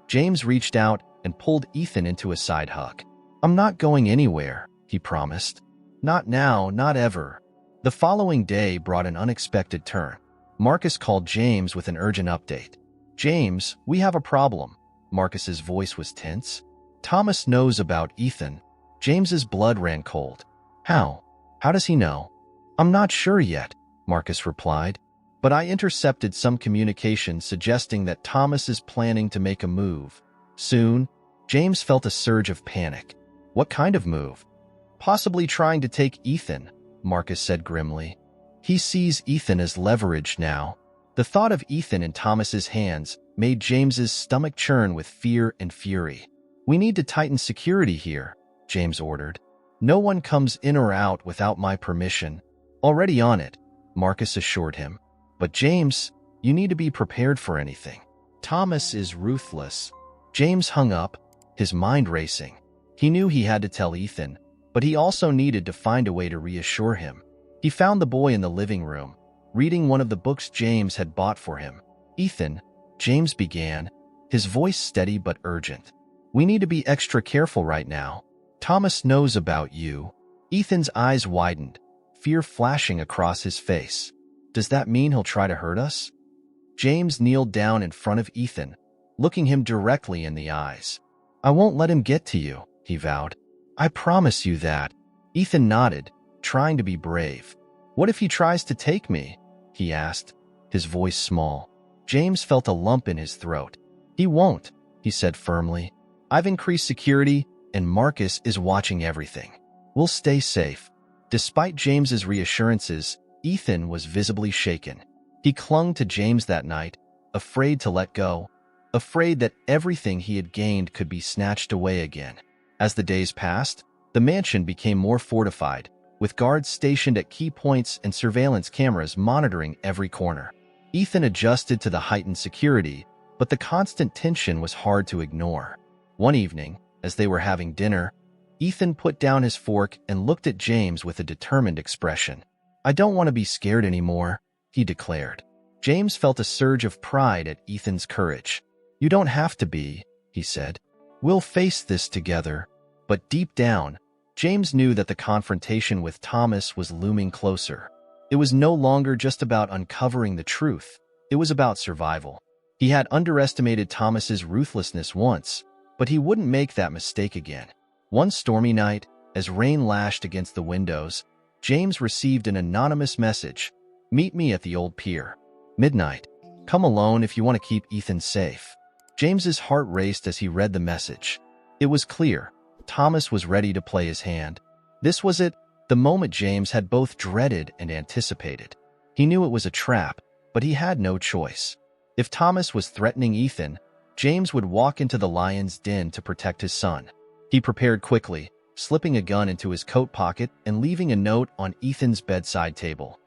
James reached out and pulled Ethan into a side hug. "I'm not going anywhere," he promised. "Not now, not ever." The following day brought an unexpected turn. Marcus called James with an urgent update. "James, we have a problem." Marcus's voice was tense. "Thomas knows about Ethan." James's blood ran cold. "How? How does he know?" "I'm not sure yet," Marcus replied, "but I intercepted some communication suggesting that Thomas is planning to make a move soon." James felt a surge of panic. "What kind of move?" "Possibly trying to take Ethan," Marcus said grimly. "He sees Ethan as leverage now." The thought of Ethan in Thomas's hands made James's stomach churn with fear and fury. "We need to tighten security here," James ordered. "No one comes in or out without my permission." "Already on it," Marcus assured him. "But James, you need to be prepared for anything. Thomas is ruthless." James hung up, his mind racing. He knew he had to tell Ethan, but he also needed to find a way to reassure him. He found the boy in the living room, reading one of the books James had bought for him. "Ethan," James began, his voice steady but urgent. "We need to be extra careful right now. Thomas knows about you." Ethan's eyes widened, fear flashing across his face. "Does that mean he'll try to hurt us?" James kneeled down in front of Ethan, looking him directly in the eyes. "I won't let him get to you," he vowed. "I promise you that." Ethan nodded, trying to be brave. "What if he tries to take me?" he asked, his voice small. James felt a lump in his throat. "He won't," he said firmly. "I've increased security, and Marcus is watching everything. We'll stay safe." Despite James's reassurances, Ethan was visibly shaken. He clung to James that night, afraid to let go, afraid that everything he had gained could be snatched away again. As the days passed, the mansion became more fortified, with guards stationed at key points and surveillance cameras monitoring every corner. Ethan adjusted to the heightened security, but the constant tension was hard to ignore. One evening, as they were having dinner, Ethan put down his fork and looked at James with a determined expression. "I don't want to be scared anymore," he declared. James felt a surge of pride at Ethan's courage. "You don't have to be," he said. "We'll face this together." But deep down, James knew that the confrontation with Thomas was looming closer. It was no longer just about uncovering the truth. It was about survival. He had underestimated Thomas's ruthlessness once, but he wouldn't make that mistake again. One stormy night, as rain lashed against the windows, James received an anonymous message. "Meet me at the old pier. Midnight. Come alone if you want to keep Ethan safe." James's heart raced as he read the message. It was clear. Thomas was ready to play his hand. This was it, the moment James had both dreaded and anticipated. He knew it was a trap, but he had no choice. If Thomas was threatening Ethan, James would walk into the lion's den to protect his son. He prepared quickly, slipping a gun into his coat pocket and leaving a note on Ethan's bedside table.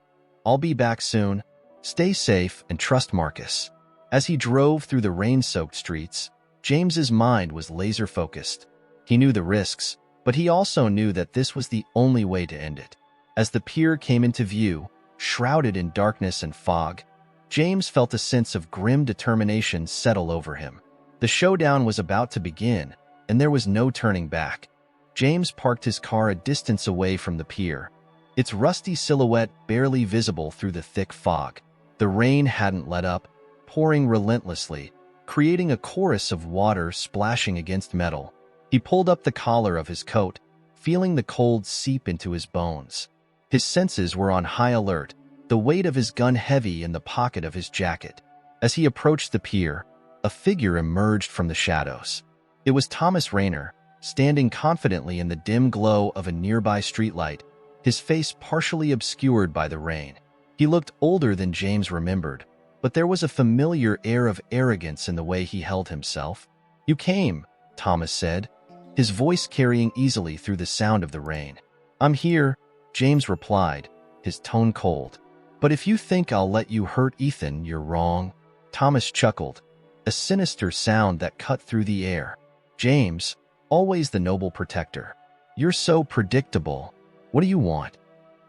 "I'll be back soon. Stay safe and trust Marcus." As he drove through the rain-soaked streets, James's mind was laser-focused. He knew the risks, but he also knew that this was the only way to end it. As the pier came into view, shrouded in darkness and fog, James felt a sense of grim determination settle over him. The showdown was about to begin, and there was no turning back. James parked his car a distance away from the pier, its rusty silhouette barely visible through the thick fog. The rain hadn't let up, pouring relentlessly, creating a chorus of water splashing against metal. He pulled up the collar of his coat, feeling the cold seep into his bones. His senses were on high alert, the weight of his gun heavy in the pocket of his jacket. As he approached the pier, a figure emerged from the shadows. It was Thomas Rayner, standing confidently in the dim glow of a nearby streetlight, his face partially obscured by the rain. He looked older than James remembered, but there was a familiar air of arrogance in the way he held himself. "You came," Thomas said, his voice carrying easily through the sound of the rain. "I'm here," James replied, his tone cold. "But if you think I'll let you hurt Ethan, you're wrong." Thomas chuckled, a sinister sound that cut through the air. "James, always the noble protector. You're so predictable. What do you want?"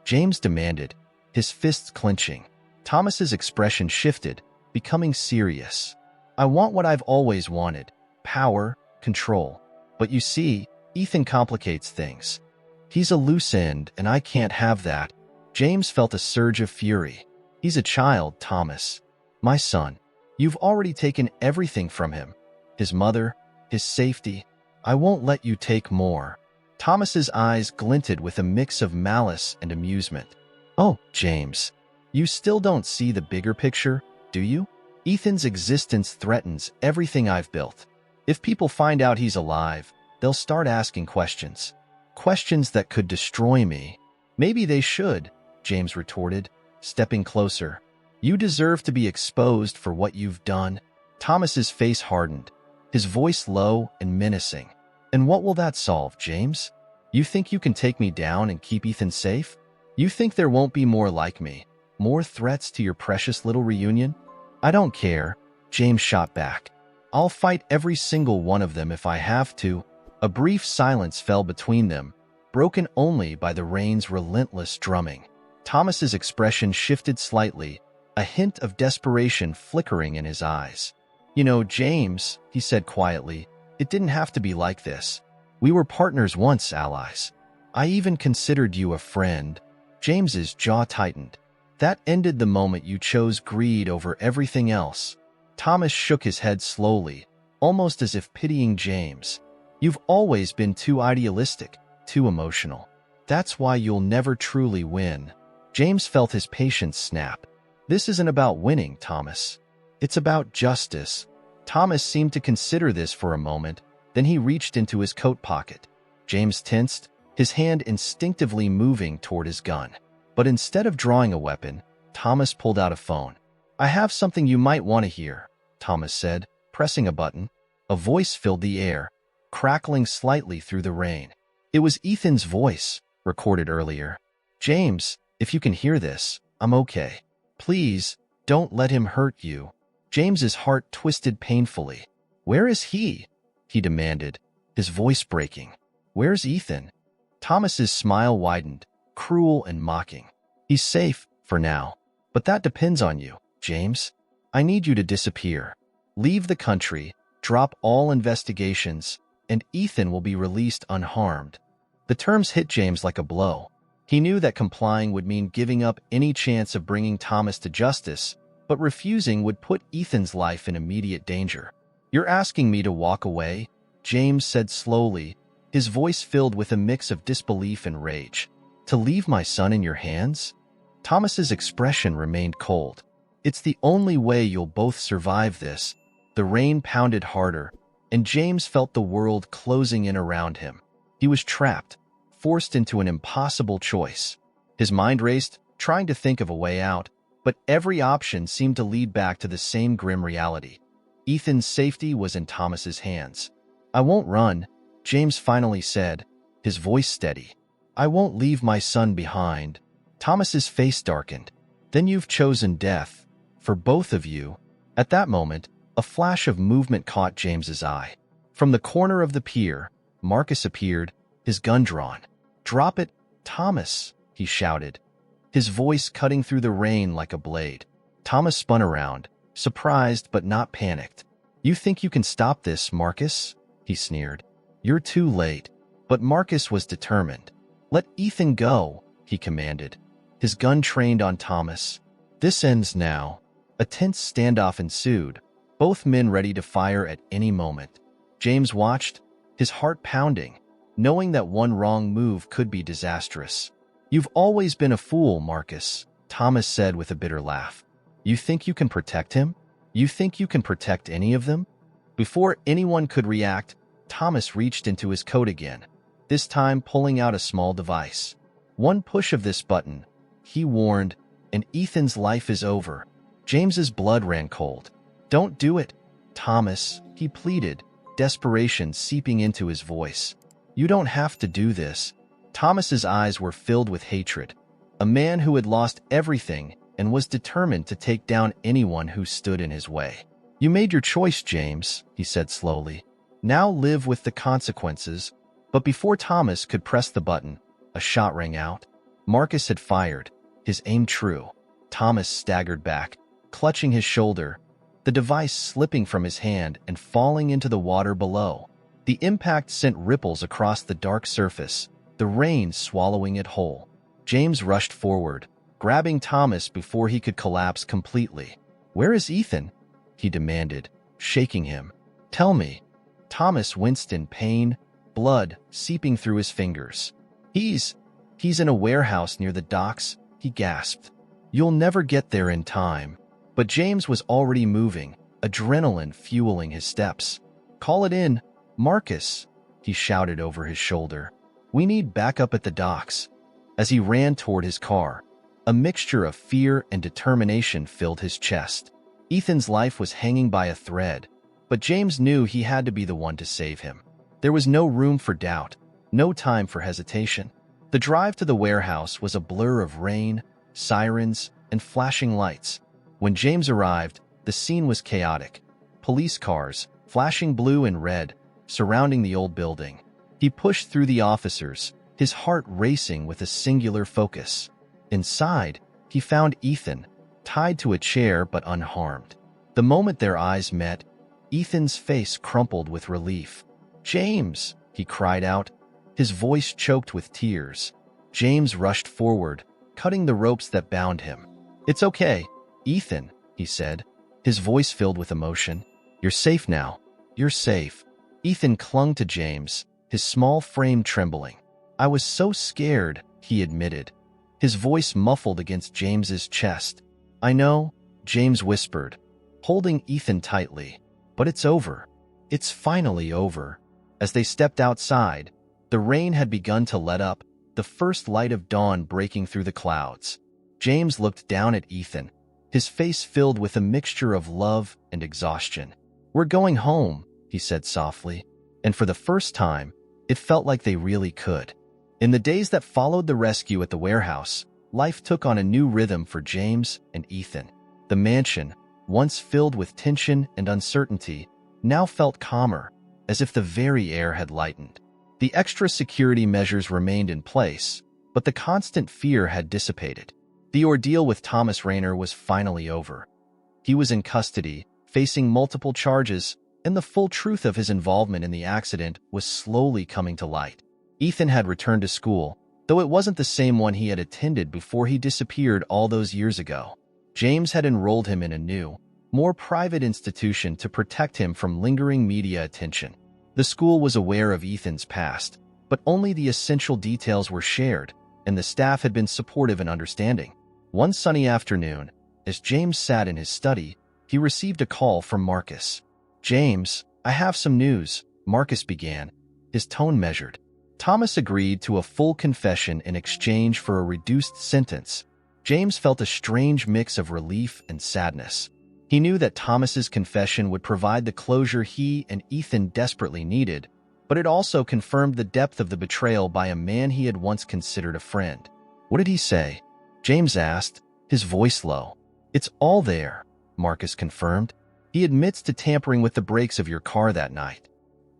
James demanded, his fists clenching. Thomas's expression shifted, becoming serious. "I want what I've always wanted: power, control. But you see, Ethan complicates things. He's a loose end, and I can't have that." James felt a surge of fury. "He's a child, Thomas. My son. You've already taken everything from him. His mother, his safety. I won't let you take more." Thomas's eyes glinted with a mix of malice and amusement. "Oh, James, you still don't see the bigger picture, do you? Ethan's existence threatens everything I've built. If people find out he's alive, they'll start asking questions. Questions that could destroy me." "Maybe they should," James retorted, stepping closer. "You deserve to be exposed for what you've done." Thomas's face hardened, his voice low and menacing. "And what will that solve, James? You think you can take me down and keep Ethan safe? You think there won't be more like me? More threats to your precious little reunion?" "I don't care," James shot back. "I'll fight every single one of them if I have to." A brief silence fell between them, broken only by the rain's relentless drumming. Thomas's expression shifted slightly, a hint of desperation flickering in his eyes. "You know, James," he said quietly, "it didn't have to be like this. We were partners once, allies. I even considered you a friend." James's jaw tightened. "That ended the moment you chose greed over everything else." Thomas shook his head slowly, almost as if pitying James. "You've always been too idealistic, too emotional. That's why you'll never truly win." James felt his patience snap. "This isn't about winning, Thomas. It's about justice." Thomas seemed to consider this for a moment, then he reached into his coat pocket. James tensed, his hand instinctively moving toward his gun. But instead of drawing a weapon, Thomas pulled out a phone. "I have something you might want to hear," Thomas said, pressing a button. A voice filled the air, crackling slightly through the rain. It was Ethan's voice, recorded earlier. "James, if you can hear this, I'm okay. Please, don't let him hurt you." James's heart twisted painfully. "Where is he?" he demanded, his voice breaking. "Where's Ethan?" Thomas's smile widened, cruel and mocking. "He's safe, for now. But that depends on you, James. I need you to disappear. Leave the country, drop all investigations, and Ethan will be released unharmed." The terms hit James like a blow. He knew that complying would mean giving up any chance of bringing Thomas to justice, but refusing would put Ethan's life in immediate danger. "You're asking me to walk away?" James said slowly, his voice filled with a mix of disbelief and rage. "To leave my son in your hands?" Thomas's expression remained cold. "It's the only way you'll both survive this." The rain pounded harder, and James felt the world closing in around him. He was trapped, forced into an impossible choice. His mind raced, trying to think of a way out, but every option seemed to lead back to the same grim reality. Ethan's safety was in Thomas's hands. "I won't run," James finally said, his voice steady. "I won't leave my son behind." Thomas's face darkened. "Then you've chosen death. For both of you." At that moment, a flash of movement caught James's eye. From the corner of the pier, Marcus appeared, his gun drawn. "Drop it, Thomas," he shouted, his voice cutting through the rain like a blade. Thomas spun around, surprised but not panicked. "You think you can stop this, Marcus?" he sneered. "You're too late." But Marcus was determined. "Let Ethan go," he commanded, his gun trained on Thomas. "This ends now." A tense standoff ensued, both men ready to fire at any moment. James watched, his heart pounding. knowing that one wrong move could be disastrous. "You've always been a fool, Marcus," Thomas said with a bitter laugh. "You think you can protect him? You think you can protect any of them?" Before anyone could react, Thomas reached into his coat again, this time pulling out a small device. "One push of this button," he warned, "and Ethan's life is over." James's blood ran cold. "Don't do it, Thomas," he pleaded, desperation seeping into his voice. "You don't have to do this." Thomas's eyes were filled with hatred. A man who had lost everything and was determined to take down anyone who stood in his way. "You made your choice, James," he said slowly. "Now live with the consequences." But before Thomas could press the button, a shot rang out. Marcus had fired, his aim true. Thomas staggered back, clutching his shoulder, the device slipping from his hand and falling into the water below. The impact sent ripples across the dark surface, the rain swallowing it whole. James rushed forward, grabbing Thomas before he could collapse completely. "Where is Ethan?" he demanded, shaking him. "Tell me." Thomas winced in pain, blood seeping through his fingers. He's in a warehouse near the docks," he gasped. "You'll never get there in time." But James was already moving, adrenaline fueling his steps. "Call it in, Marcus," he shouted over his shoulder. "We need backup at the docks." As he ran toward his car, a mixture of fear and determination filled his chest. Ethan's life was hanging by a thread, but James knew he had to be the one to save him. There was no room for doubt, no time for hesitation. The drive to the warehouse was a blur of rain, sirens, and flashing lights. When James arrived, the scene was chaotic. Police cars, flashing blue and red, surrounding the old building. He pushed through the officers, his heart racing with a singular focus. Inside, he found Ethan, tied to a chair but unharmed. The moment their eyes met, Ethan's face crumpled with relief. "James!" he cried out, his voice choked with tears. James rushed forward, cutting the ropes that bound him. "It's okay, Ethan," he said, his voice filled with emotion. "You're safe now. You're safe." Ethan clung to James, his small frame trembling. "I was so scared," he admitted, his voice muffled against James's chest. "I know," James whispered, holding Ethan tightly. "But it's over. It's finally over." As they stepped outside, the rain had begun to let up, the first light of dawn breaking through the clouds. James looked down at Ethan, his face filled with a mixture of love and exhaustion. "We're going home," he said softly, and for the first time, it felt like they really could. In the days that followed the rescue at the warehouse, life took on a new rhythm for James and Ethan. The mansion, once filled with tension and uncertainty, now felt calmer, as if the very air had lightened. The extra security measures remained in place, but the constant fear had dissipated. The ordeal with Thomas Rayner was finally over. He was in custody, facing multiple charges, and the full truth of his involvement in the accident was slowly coming to light. Ethan had returned to school, though it wasn't the same one he had attended before he disappeared all those years ago. James had enrolled him in a new, more private institution to protect him from lingering media attention. The school was aware of Ethan's past, but only the essential details were shared, and the staff had been supportive and understanding. One sunny afternoon, as James sat in his study, he received a call from Marcus. "James, I have some news," Marcus began, his tone measured. Thomas agreed to a full confession in exchange for a reduced sentence. James felt a strange mix of relief and sadness. He knew that Thomas's confession would provide the closure he and Ethan desperately needed, but it also confirmed the depth of the betrayal by a man he had once considered a friend. "What did he say?" James asked, his voice low. "It's all there," Marcus confirmed. "He admits to tampering with the brakes of your car that night.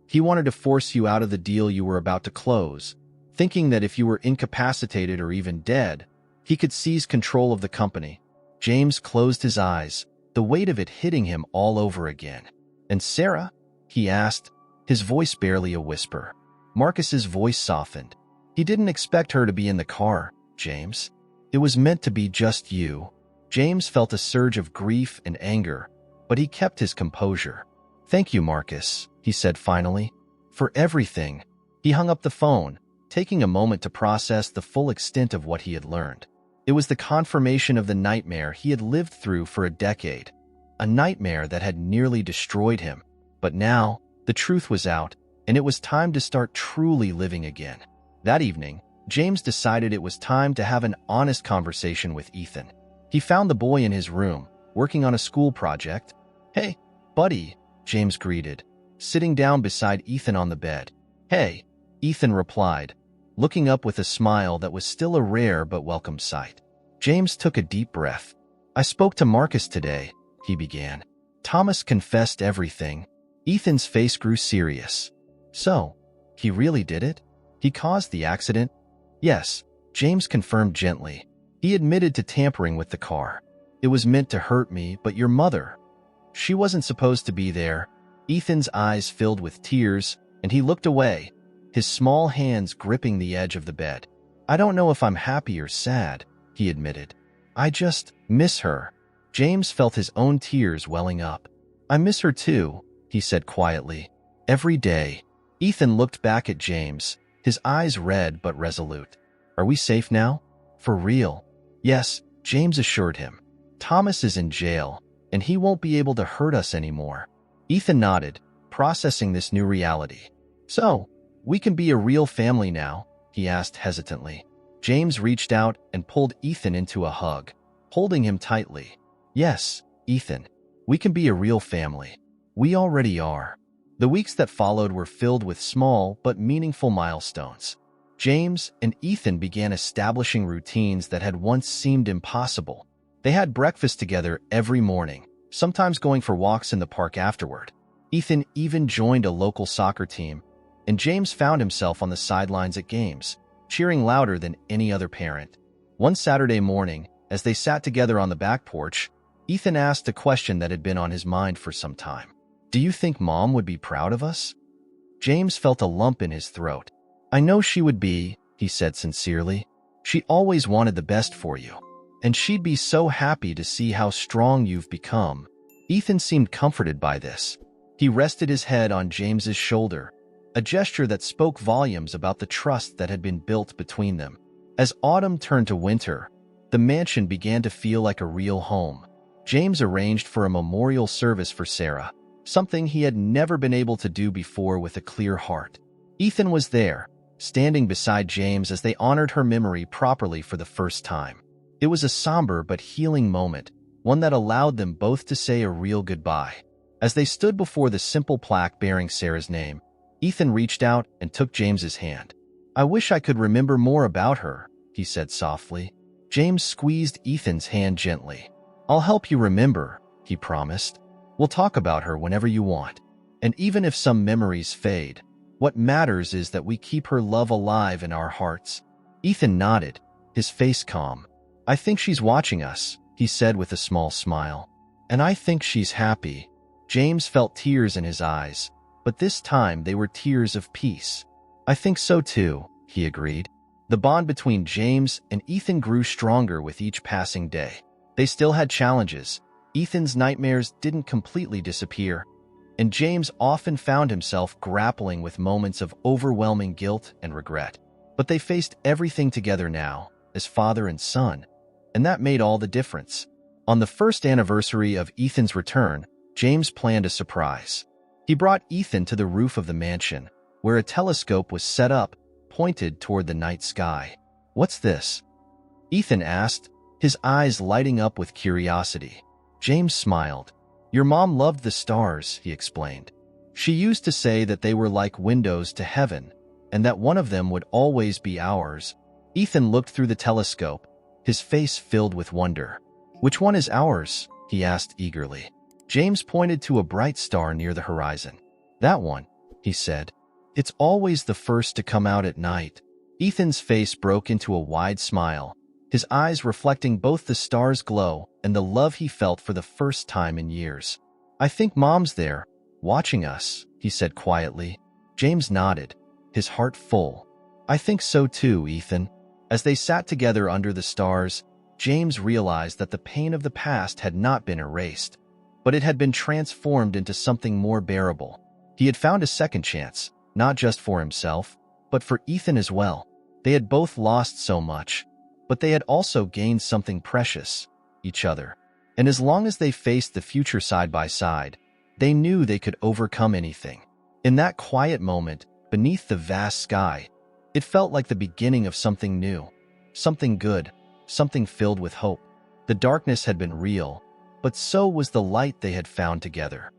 He wanted to force you out of the deal you were about to close, thinking that if you were incapacitated or even dead, he could seize control of the company." James closed his eyes, the weight of it hitting him all over again. "And Sarah?" he asked, his voice barely a whisper. Marcus's voice softened. "He didn't expect her to be in the car, James. It was meant to be just you." James felt a surge of grief and anger, but he kept his composure. "Thank you, Marcus," he said finally, "for everything." He hung up the phone, taking a moment to process the full extent of what he had learned. It was the confirmation of the nightmare he had lived through for a decade, a nightmare that had nearly destroyed him. But now, the truth was out, and it was time to start truly living again. That evening, James decided it was time to have an honest conversation with Ethan. He found the boy in his room, working on a school project. "Hey, buddy," James greeted, sitting down beside Ethan on the bed. "Hey," Ethan replied, looking up with a smile that was still a rare but welcome sight. James took a deep breath. "I spoke to Marcus today," he began. Thomas confessed everything. Ethan's face grew serious. "So, he really did it? He caused the accident?" "Yes," James confirmed gently. "He admitted to tampering with the car. It was meant to hurt me, but your mother, she wasn't supposed to be there." Ethan's eyes filled with tears, and he looked away, his small hands gripping the edge of the bed. "I don't know if I'm happy or sad," he admitted. "I just miss her." James felt his own tears welling up. "I miss her too," he said quietly. "Every day." Ethan looked back at James, his eyes red but resolute. "Are we safe now? For real?" "Yes," James assured him. "Thomas is in jail, and he won't be able to hurt us anymore." Ethan nodded, processing this new reality. "So, we can be a real family now?" he asked hesitantly. James reached out and pulled Ethan into a hug, holding him tightly. "Yes, Ethan, we can be a real family. We already are." The weeks that followed were filled with small but meaningful milestones. James and Ethan began establishing routines that had once seemed impossible. They had breakfast together every morning, sometimes going for walks in the park afterward. Ethan even joined a local soccer team, and James found himself on the sidelines at games, cheering louder than any other parent. One Saturday morning, as they sat together on the back porch, Ethan asked a question that had been on his mind for some time. "Do you think Mom would be proud of us?" James felt a lump in his throat. "I know she would be," he said sincerely. "She always wanted the best for you. And she'd be so happy to see how strong you've become." Ethan seemed comforted by this. He rested his head on James's shoulder, a gesture that spoke volumes about the trust that had been built between them. As autumn turned to winter, the mansion began to feel like a real home. James arranged for a memorial service for Sarah, something he had never been able to do before with a clear heart. Ethan was there, standing beside James as they honored her memory properly for the first time. It was a somber but healing moment, one that allowed them both to say a real goodbye. As they stood before the simple plaque bearing Sarah's name, Ethan reached out and took James's hand. "I wish I could remember more about her," he said softly. James squeezed Ethan's hand gently. "I'll help you remember," he promised. "We'll talk about her whenever you want. And even if some memories fade, what matters is that we keep her love alive in our hearts." Ethan nodded, his face calm. "I think she's watching us," he said with a small smile. "And I think she's happy." James felt tears in his eyes, but this time they were tears of peace. "I think so too," he agreed. The bond between James and Ethan grew stronger with each passing day. They still had challenges. Ethan's nightmares didn't completely disappear, and James often found himself grappling with moments of overwhelming guilt and regret. But they faced everything together now, as father and son, and that made all the difference. On the first anniversary of Ethan's return, James planned a surprise. He brought Ethan to the roof of the mansion, where a telescope was set up, pointed toward the night sky. "What's this?" Ethan asked, his eyes lighting up with curiosity. James smiled. "Your mom loved the stars," he explained. "She used to say that they were like windows to heaven, and that one of them would always be ours." Ethan looked through the telescope, his face filled with wonder. "Which one is ours?" he asked eagerly. James pointed to a bright star near the horizon. "That one," he said. "It's always the first to come out at night." Ethan's face broke into a wide smile, his eyes reflecting both the star's glow and the love he felt for the first time in years. "I think Mom's there, watching us," he said quietly. James nodded, his heart full. "I think so too, Ethan." As they sat together under the stars, James realized that the pain of the past had not been erased, but it had been transformed into something more bearable. He had found a second chance, not just for himself, but for Ethan as well. They had both lost so much, but they had also gained something precious, each other. And as long as they faced the future side by side, they knew they could overcome anything. In that quiet moment, beneath the vast sky, it felt like the beginning of something new, something good, something filled with hope. The darkness had been real, but so was the light they had found together.